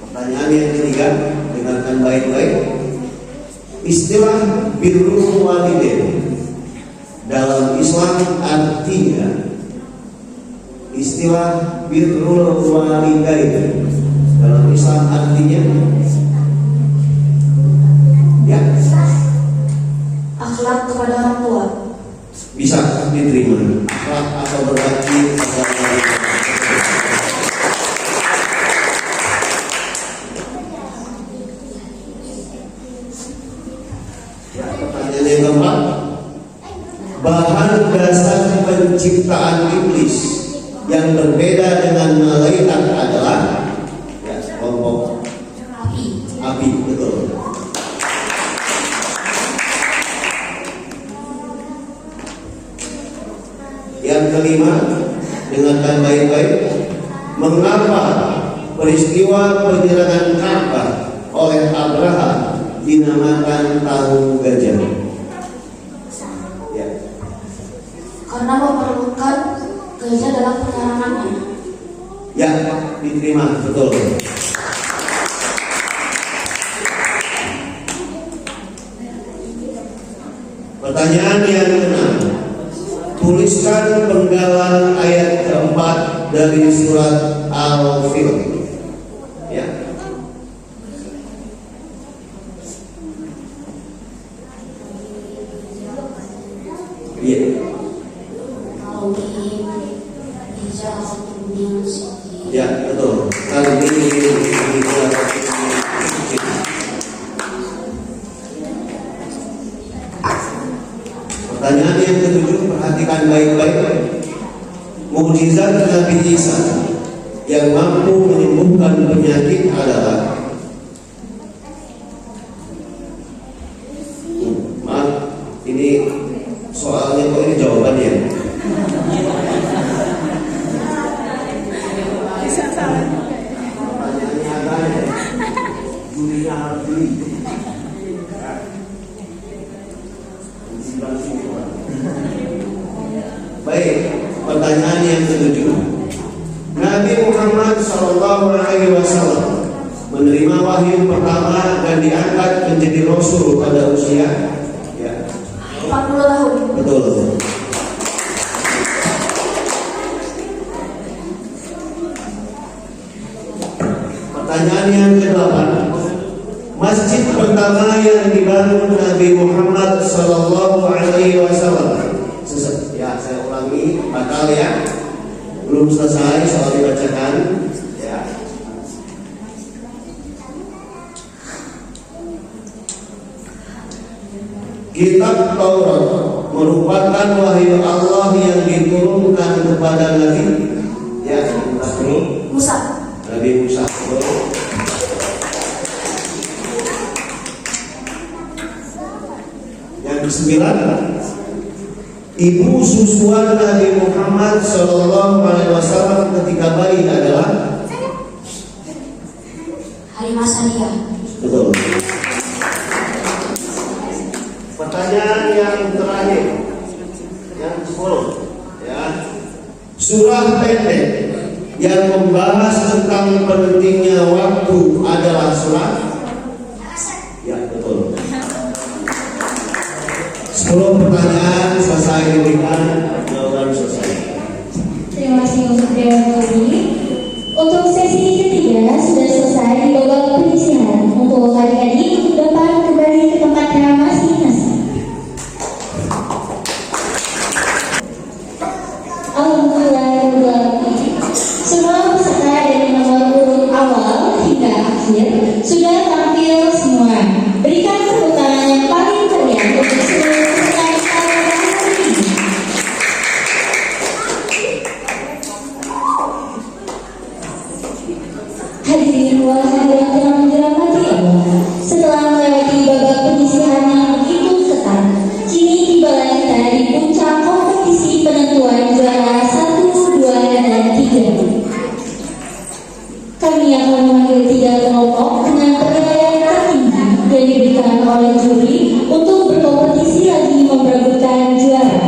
S5: Pertanyaan yang ketiga, dengarkan baik-baik. Istilah birrul walidain dalam Islam artinya, istilah birrul walidain dalam Islam artinya, ya,
S4: Akhlak kepada orang tua.
S5: bisa diterima. Akhlak atau berbakti kepada orang tua. Ya, pertanyaan yang keempat, bahan dasar penciptaan iblis yang berbeda dengan malaikat adalah, ya, kelompok api, betul. Yang kelima, dengarkan baik-baik, mengapa peristiwa penyerangan Ka'bah oleh Abraha dinamakan tahun gajah? Ya,
S4: Karena memerlukan gajah dalam penyerangannya.
S5: ya, diterima, betul. Pertanyaan yang keenam, tuliskan penggalan ayat keempat dari surat Al-Fil. Ya. Iya. Ya, betul. Kali ini pertanyaan yang ketujuh, perhatikan baik-baik. Mukjizat Nabi Isa yang mampu menyembuhkan penyakit adalah, maaf, ini soalnya kok ini jawabannya.
S6: Bisa salah.
S5: Pertanyaannya apa? Julinya harus beli. Baik, pertanyaan yang ketujuh. Nabi Muhammad SAW menerima wahyu pertama dan diangkat menjadi Rasul pada usia, ya,
S4: 40 tahun.
S5: betul. Pertanyaan yang ke-8. Masjid pertama yang dibangun Nabi Muhammad SAW. Ya, saya ulangi, batal ya. Belum selesai soal dibacakan. Ya. Kitab Taurat merupakan wahyu Allah yang diturunkan kepada Nabi, ya,
S4: Musa.
S5: Nabi Musa. Yang ke-9, ibu susuan Nabi Muhammad SAW ketika bayi adalah
S4: Halimah Sania.
S5: betul. Pertanyaan yang terakhir, yang 10, ya. Surah pendek yang membahas tentang pentingnya waktu adalah surah, ya, betul. 10 pertanyaan selesai diberikan, jawaban selesai.
S2: Terima kasih untuk Dewan Juri. Untuk sesi ketiga sudah selesai di babak penyisihan. Untuk adik-adik dapat kembali ke tempat oleh juri untuk berkompetisi lagi memperebutkan juara.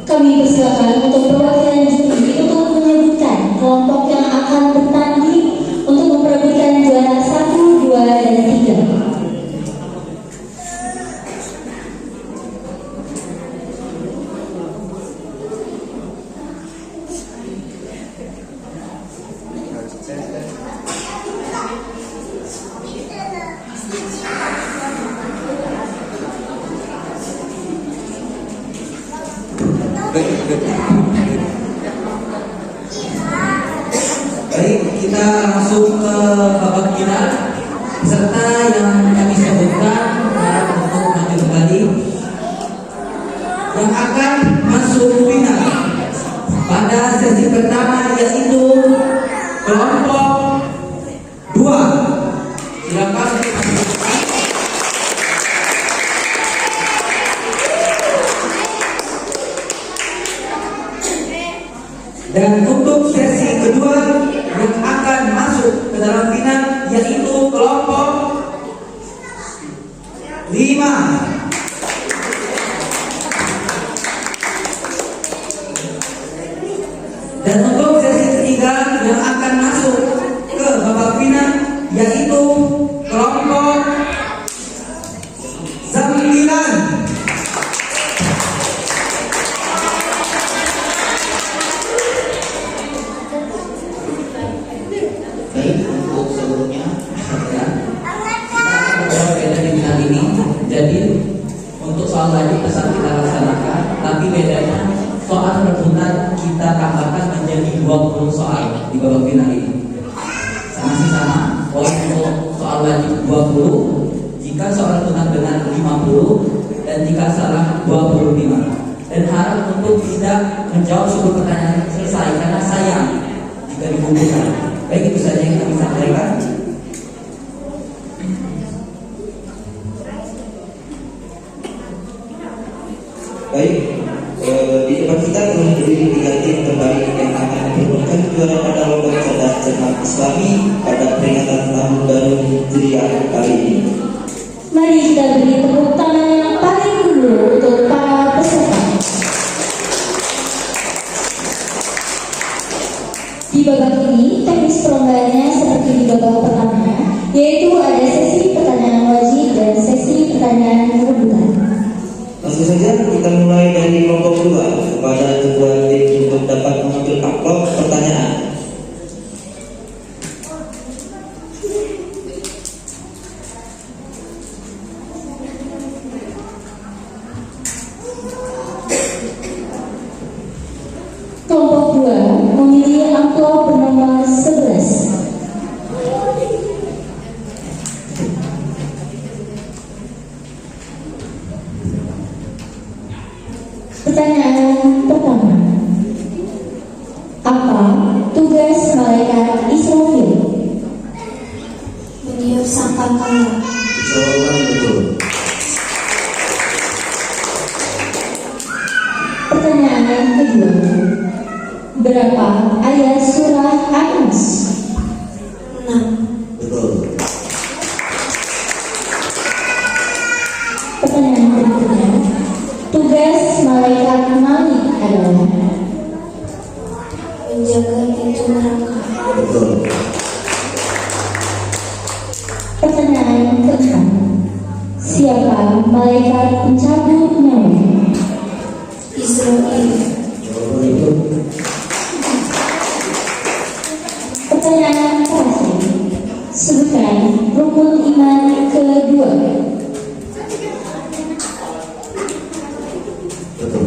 S2: Kami persilakan untuk perwakilan juri untuk menyebutkan kelompok yang akan bertanding untuk memperebutkan juara 1, 2, dan 3.
S3: Baik, kita langsung ke babak final. Peserta yang kami sebutkan untuk maju kembali yang akan masuk final pada sesi pertama, yaitu kelompok 2. Silakan. Dan untuk sesi kedua yang akan masuk ke dalam final yaitu kelompok 5. Dan untuk sesi ketiga yang akan masuk ke babak final yaitu kelompok 9.
S1: Baik, untuk sebelumnya
S3: Beda di final ini, jadi untuk soal tadi pesan kita laksanakan, tapi bedanya soal rebutan kita tambahkan menjadi 20 soal di babak final ini. Masih sama, poin untuk soal wajib 20, jika soal rebutan benar 50, dan jika salah 25. Dan harap untuk tidak menjawab seluruh pertanyaan selesai karena sayang jika dikumpulkan. Baik, itu saja yang kami sampaikan.
S1: baik, di depan kita telah berdiri 3 tim terbaik yang akan memperebutkan juara pada lomba cerdas cermat Islami pada peringatan tahun baru Hijriah kali ini.
S2: Mari kita beri tepuk tangan yang paling dulu untuk para peserta. Di babak ini, teknis perlombaannya seperti di babak pertama, yaitu ada sesi pertanyaan wajib dan sesi pertanyaan rebutan.
S1: Langsung saja kita mulai dari kelompok 2 kepada ketua tim untuk dapat mengambil amplop pertanyaan.
S2: Kelompok 2 memilih amplop bernomor 11. Pertanyaan pertama. Apa tugas malaikat Israfil?
S4: Meniup sangkakala.
S5: Jawaban betul.
S2: Pertanyaan kedua. Berapa ayat surah An-Nas?
S4: 6.
S5: Betul.
S2: Pertanyaan berikutnya. Tugas malaikat Malik adalah?
S4: Menjaga pintu neraka.
S5: Betul.
S2: Pertanyaan keempat. Siapa malaikat pencabut nyawa?
S4: Israel.
S5: Jawaban betul.
S2: Pertanyaan terakhir. Sebutkan rukun iman kedua.
S5: Betul.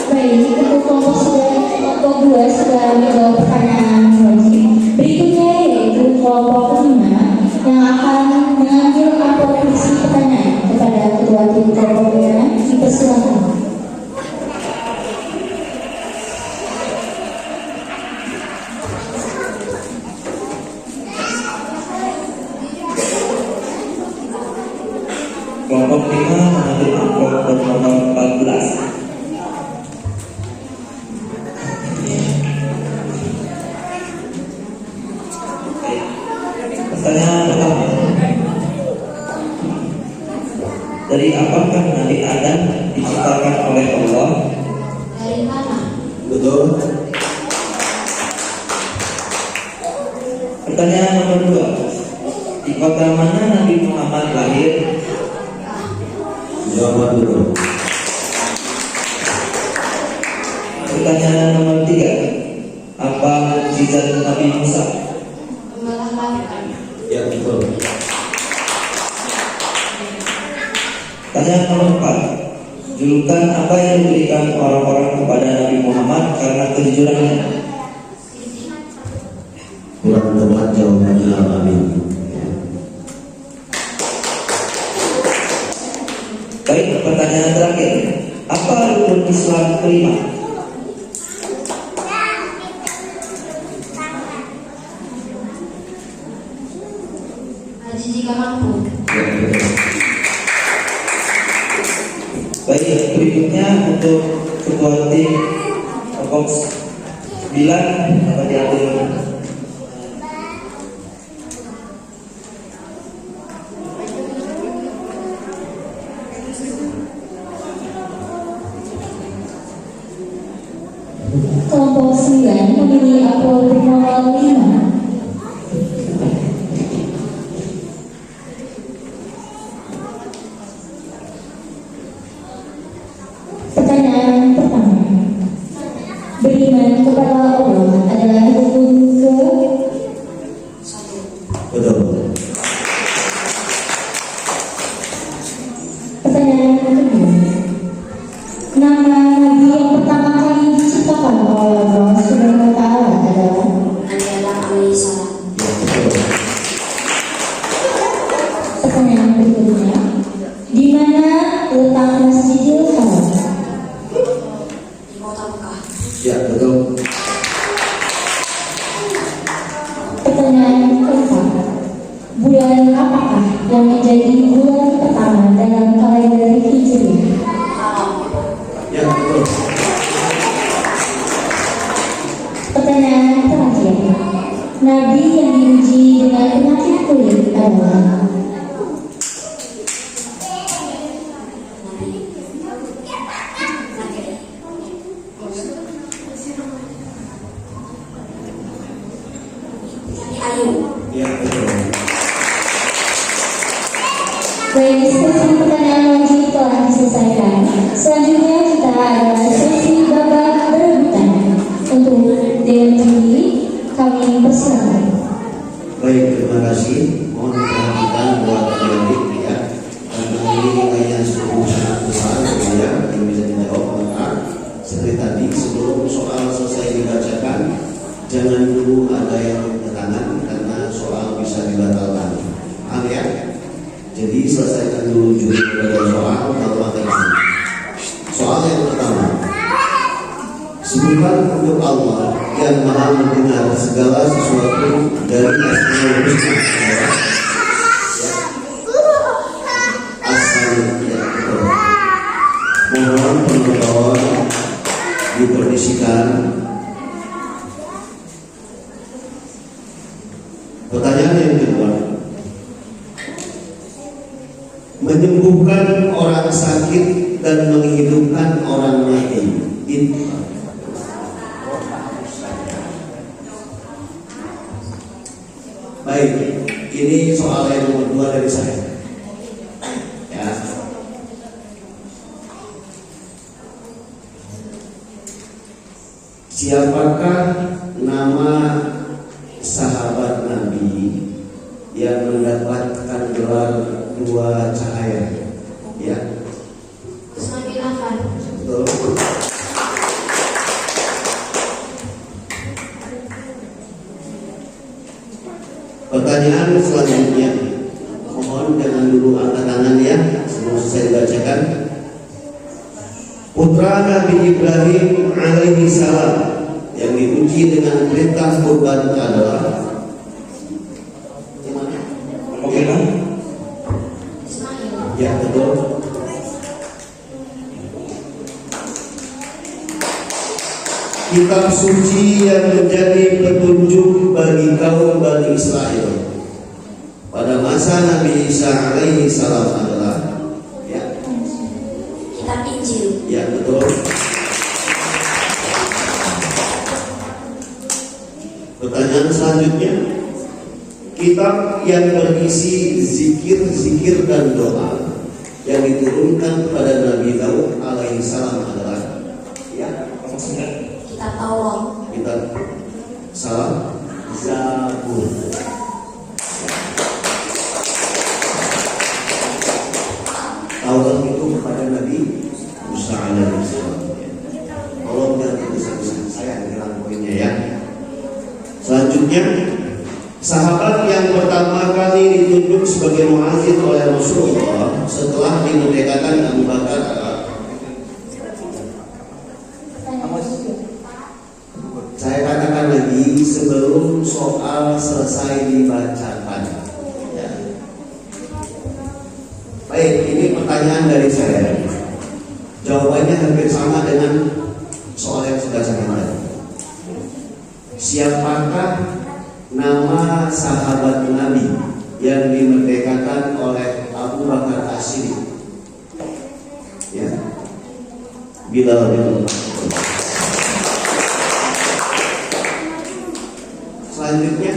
S2: Baik, untuk kelompok 2 sudah menjawab pertanyaan wajib. Berikutnya yaitu kelompok 5 yang akan mengambil amplop berisi pertanyaan kepada ketua tim kelompok 5. Dipersilakan.
S1: Kelompok 5 mengambil amplop bernomor 14. Pertanyaan pertama. Dari apakah Nabi Adam diciptakan oleh Allah?
S4: Dari mana?
S5: Betul.
S1: Pertanyaan nomor 2. Di kota mana Nabi Muhammad lahir?
S5: Jawaban betul.
S1: Pertanyaan nomor 3. Apa mukjizat Nabi Musa?
S4: Membelah langit.
S5: Ya betul.
S1: Pertanyaan nomor 4. Julukan apa yang diberikan orang-orang kepada Nabi Muhammad karena kejujurannya?
S5: Kurang tepat jawabannya Al-Amin.
S1: Baik, pertanyaan terakhir. Apa rukun Islam kelima?
S4: Haji jika mampu.
S5: Ya betul.
S1: Baik, berikutnya untuk ketua tim Box 9 dapat diambil.
S2: Kelompok 9 memilih upload nomor 5. Pertanyaan pertama. Beriman kepada Allah adalah rukun ke?
S5: Betul.
S2: Pertanyaan kedua. Nama Nabi yang pertama kali diciptakan oleh Allah Subhanahu wa Ta'ala adalah?
S4: Nabi Adam alaihissalam.
S5: Ya betul.
S2: Pertanyaan berikutnya. Di mana letak Masjidil Haram?
S4: Di kota Mekah.
S5: Ya betul.
S2: Pertanyaan keempat. Bulan apakah yang menjadi bulan pertama dalam kalender Hijriah?
S4: Haram.
S5: Ya betul.
S2: Pertanyaan terakhir. Nabi yang diuji dengan penyakit kulit adalah?
S4: Nabi Ayub.
S5: Ya betul.
S2: Baik, sesi pertanyaan wajib telah diselesaikan. Selanjutnya kita adalah sesi babak berebutan. Untuk Dewan Juri, kami persilakan.
S5: Baik, terima kasih. Mohon diperhatikan buat adik-adik ya. Karena ini nilainya sungguh sangat besar ya, yang bisa dijawab. Maka seperti tadi sebelum soal selesai dibacakan, jangan dulu ada yang angkat tangan karena soal bisa dibatalkan. Paham ya? Jadi selesaikan dulu juri pada soal baru angkat tangan. Soal yang pertama. Sebutkan untuk Allah yang maha mendengar segala sesuatu dari Asmaul Husna adalah asal ya betul. Mohon penonton dikondisikan. Pertanyaan yang kedua. Menyembuhkan orang sakit dan menghidupkan orang mati. Baik, ini soal yang nomor 2 dari saya. Ya. Siapakah nama sahabat Nabi yang mendapatkan gelar dua cahaya? Ya.
S4: Usman bin Affan.
S5: Betul. Pertanyaan selanjutnya, mohon jangan dulu angkat tangan ya sebelum saya bacakan. Putra Nabi Ibrahim alaihi salam yang diuji dengan perintah kurban adalah
S1: Oke, Bang.
S4: Ismail.
S5: ya betul. Kitab suci yang menjadi petunjuk bagi kaum Bani Israel. pada masa Nabi Isa alaihi salam adalah ya,
S4: Kitab Injil.
S5: ya betul. Pertanyaan selanjutnya, kitab yang berisi zikir-zikir dan doa yang diturunkan kepada Nabi Daud alaihi salam adalah ya,
S4: Kitab Taurat.
S5: kitab salah Zabur. Taurat itu kepada Nabi Musa alaihi salam. Tolong jangan tulisan saya hilang poinnya ya. Selanjutnya, sahabat yang pertama kali ditunjuk sebagai muadzin oleh Rasulullah setelah dimerdekakan Abu Bakar adalah, saya katakan lagi sebelum soal selesai dibacakan. Ya. Baik, ini pertanyaan dari saya. Jawabannya hampir sama dengan soal yang sudah saya tanya. Siapakah nama sahabat Nabi yang dimerdekakan oleh Abu Bakar As-Siddiq? Ya, Bilal bin Rabah. Selanjutnya,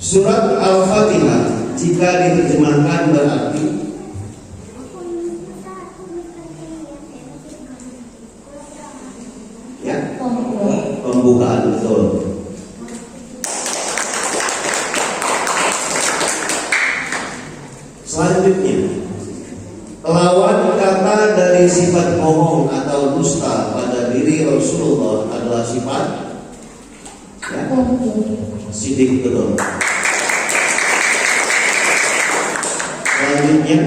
S5: surat Al-Fatihah jika diterjemahkan berarti ya, pembukaan, betul. Selanjutnya, lawan kata dari sifat bohong atau dusta pada diri Rasulullah adalah sifat ya, sidik, betul. Selanjutnya,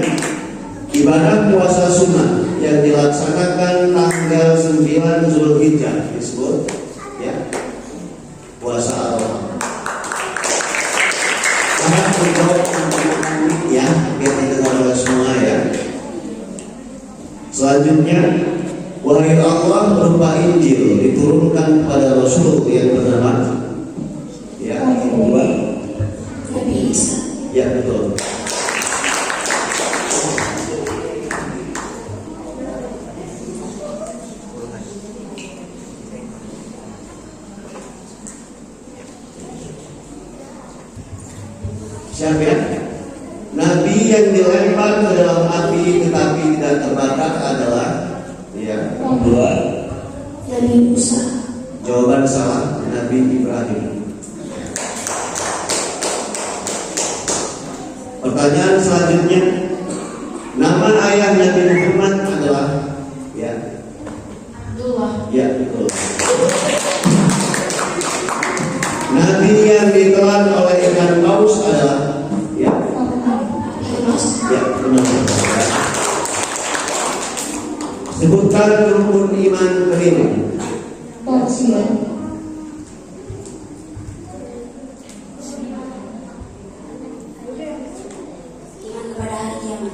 S5: ibadah puasa sunnah yang dilaksanakan tanggal 9 Zulhijjah disebut ya, puasa Arafah. Sangat menjawab pertanyaan ya, biar didengar oleh semua ya. Selanjutnya, wahyu Allah berupa Injil diturunkan kepada Rasul yang bernama ya,
S4: Nabi Isa.
S5: ya betul. Siapa ya? Nabi yang dilempar ke dalam api tetapi tidak terbakar adalah ya,
S4: Nabi Musa.
S5: jawaban salah, Nabi Ibrahim. Pertanyaan selanjutnya, nama ayah Nabi Muhammad adalah ya,
S4: Abdullah.
S5: ya betul. Nabi yang ditelan oleh ikan paus adalah ya,
S4: Yunus.
S5: ya benar. Sebutkan rukun iman kelima.
S4: Iman kepada hari kiamat.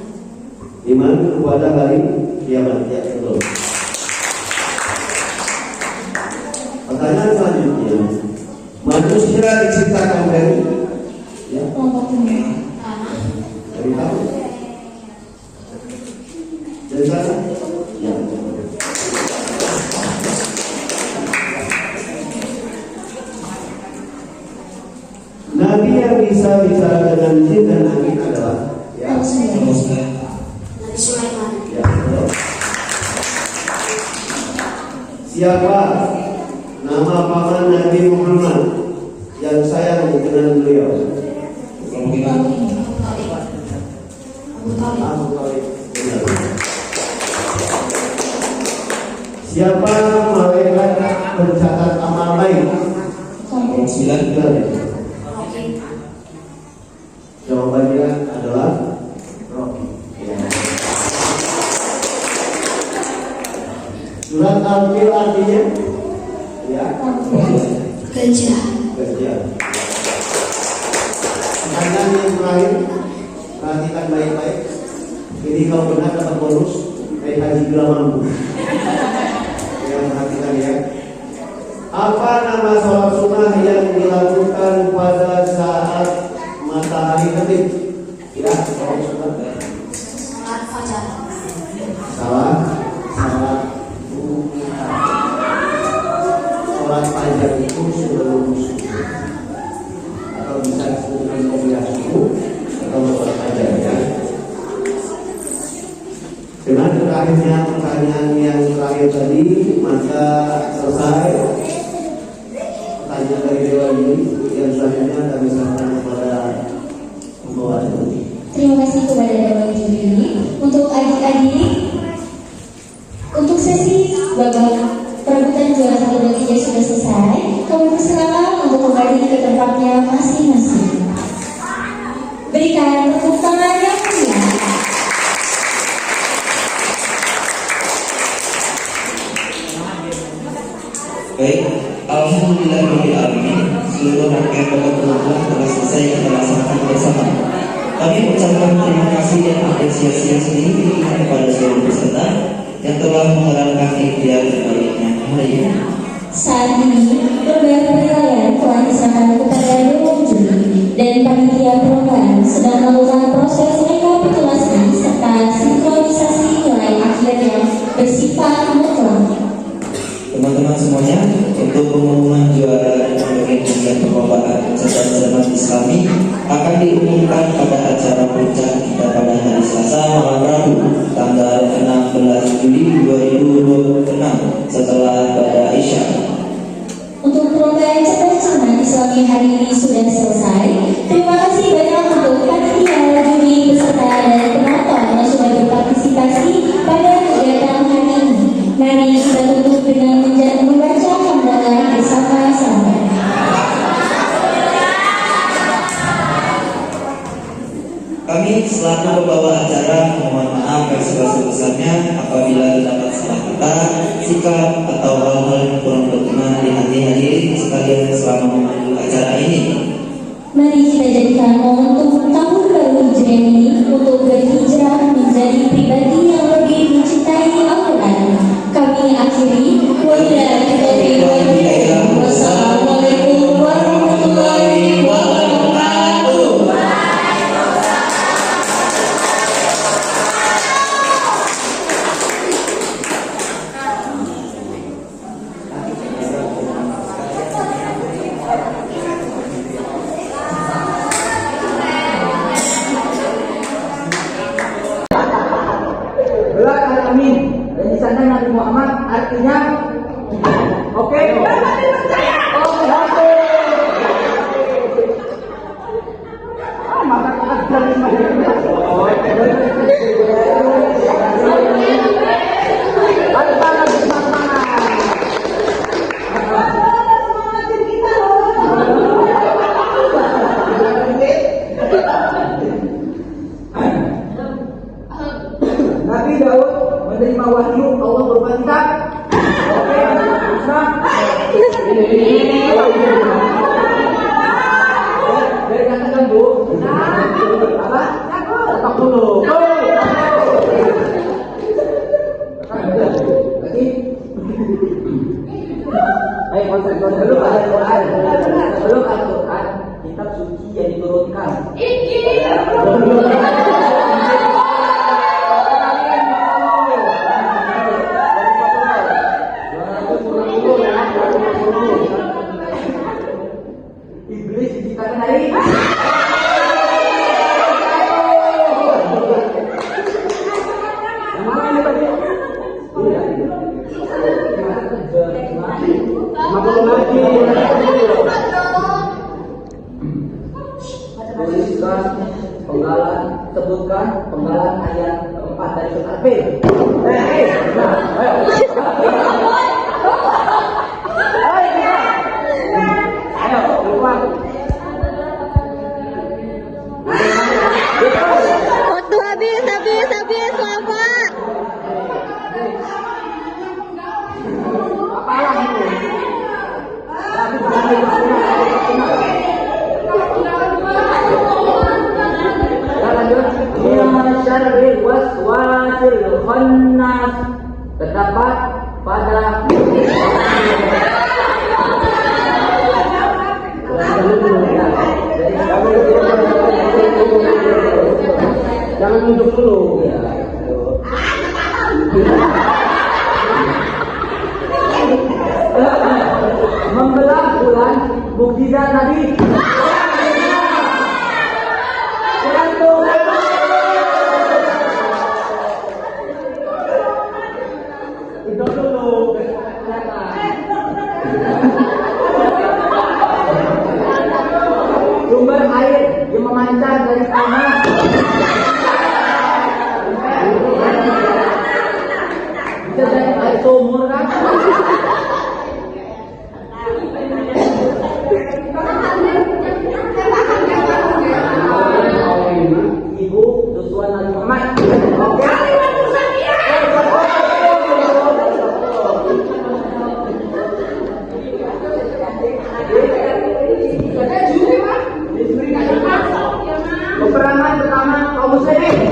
S5: Iman kepada hari kiamat, ya betul. Pertanyaan selanjutnya, manusia diciptakan dari ya,
S4: Tanah.
S5: dari tahu, dari sana, ya. Nabi yang bisa bicara dengan jin dan angin adalah ya,
S4: Nabi Sulaiman.
S5: ya betul. Siapa nama paman Nabi Muhammad yang sayang dengan beliau?
S4: Abu Talib.
S5: Abu Talib. Benar. Siapa malaikat pencatat amal baik? Benar. Jawabannya adalah Rocky. Ya. Surat Al-Fil artinya ya,
S4: Gajah.
S5: kerja. Pertanyaan yang terakhir, perhatikan baik-baik. Ini kalau benar dapat bonus naik haji bila mampu. Yang perhatikan ya. Apa nama sholat sunnah yang dilakukan pada saat Matahari terbit. Ya, saya sudah.
S4: Salat fajar.
S5: Salat sholat fajar itu sebelum subuh atau bisa sebelum subuh atau sholat fajar ya. Dengan terakhirnya pertanyaan yang terakhir tadi, maka selesai pertanyaan dari Dewan ini. Yang selanjutnya kami serahkan kepada pembawa acara.
S2: Terima kasih kepada Dewan Juri. Untuk adik-adik, untuk sesi babak perebutan juara 1, 2, 3 sudah selesai. Kami persilakan untuk kembali ke tempatnya masing-masing. Berikan tepuk tangan yang meriah.
S1: Baik, alhamdulillahirobbilalamin. Seluruh rangkaian babak perebutan telah selesai kita laksanakan bersama. Kami mengucapkan terima kasih dan apresiasi yang setinggi-tingginya kepada seluruh peserta yang telah mengerahkan ikhtiar terbaiknya hari ini.
S2: Saat ini, berbagai penilaian telah diserahkan kepada Dewan Juri dan panitia perlombaan sedang melakukan proses rekapitulasi serta sinkronisasi nilai akhir yang bersifat mutlak.
S1: Teman-teman semuanya, untuk pengumuman juara dan pemberian hadiah perlombaan cerdas cermat Islami akan diumumkan pada acara puncak kita pada hari Selasa malam Rabu tanggal 16 Juli 2026 setelah pada Isya.
S2: Untuk perlombaan cerdas cermat Islami hari ini sudah selesai. Terima kasih banyak untuk panitia, juri, peserta, dan penonton yang sudah berpartisipasi pada kegiatan hari ini. Mari kita tutup dengan membaca hamdalah bersama-sama.
S1: Kami selaku pembawa acara mohon maaf yang sebesar-besarnya apabila terdapat salah kata, sikap atau hal-hal yang kurang berkenan di hati hadirin sekalian selama memandu acara ini.
S2: Mari kita jadikan momentum tahun baru Hijriah ini untuk berhijrah menjadi pribadi yang lebih mencintai Al-Quran. Kami akhiri. Wassalamualaikum warahmatullahi wabarakatuh.
S3: Amin. Dan di sana Nabi Muhammad artinya oke. Nabi Daud menerima wahyu Allah berbangsa. Oke, nah, dari katakan Bu, apa? Tak dulu. Lagi. Ayo konsen dulu ada Quran. Belum Al-Quran, kitab suci yang diturunkan. Iblis diciptakan hari ini. Yang mana ini tadi? Iya. Tuliskan penggalan, sebutkan penggalan ayat 4 dari surat Al-Fil.
S6: Waktu habis, Bapak.
S3: Apalah itu? Lanjut. Syarril waswasil khannas, terdapat pada lihat dari sana. Bisa dari air sumur kan? Ibu Duswan Ali Muhammad. Oke. Peperangan pertama kaum muslimin.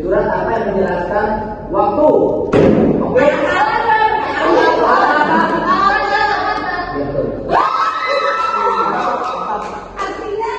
S3: Surat apa yang menjelaskan waktu? Oke. Artinya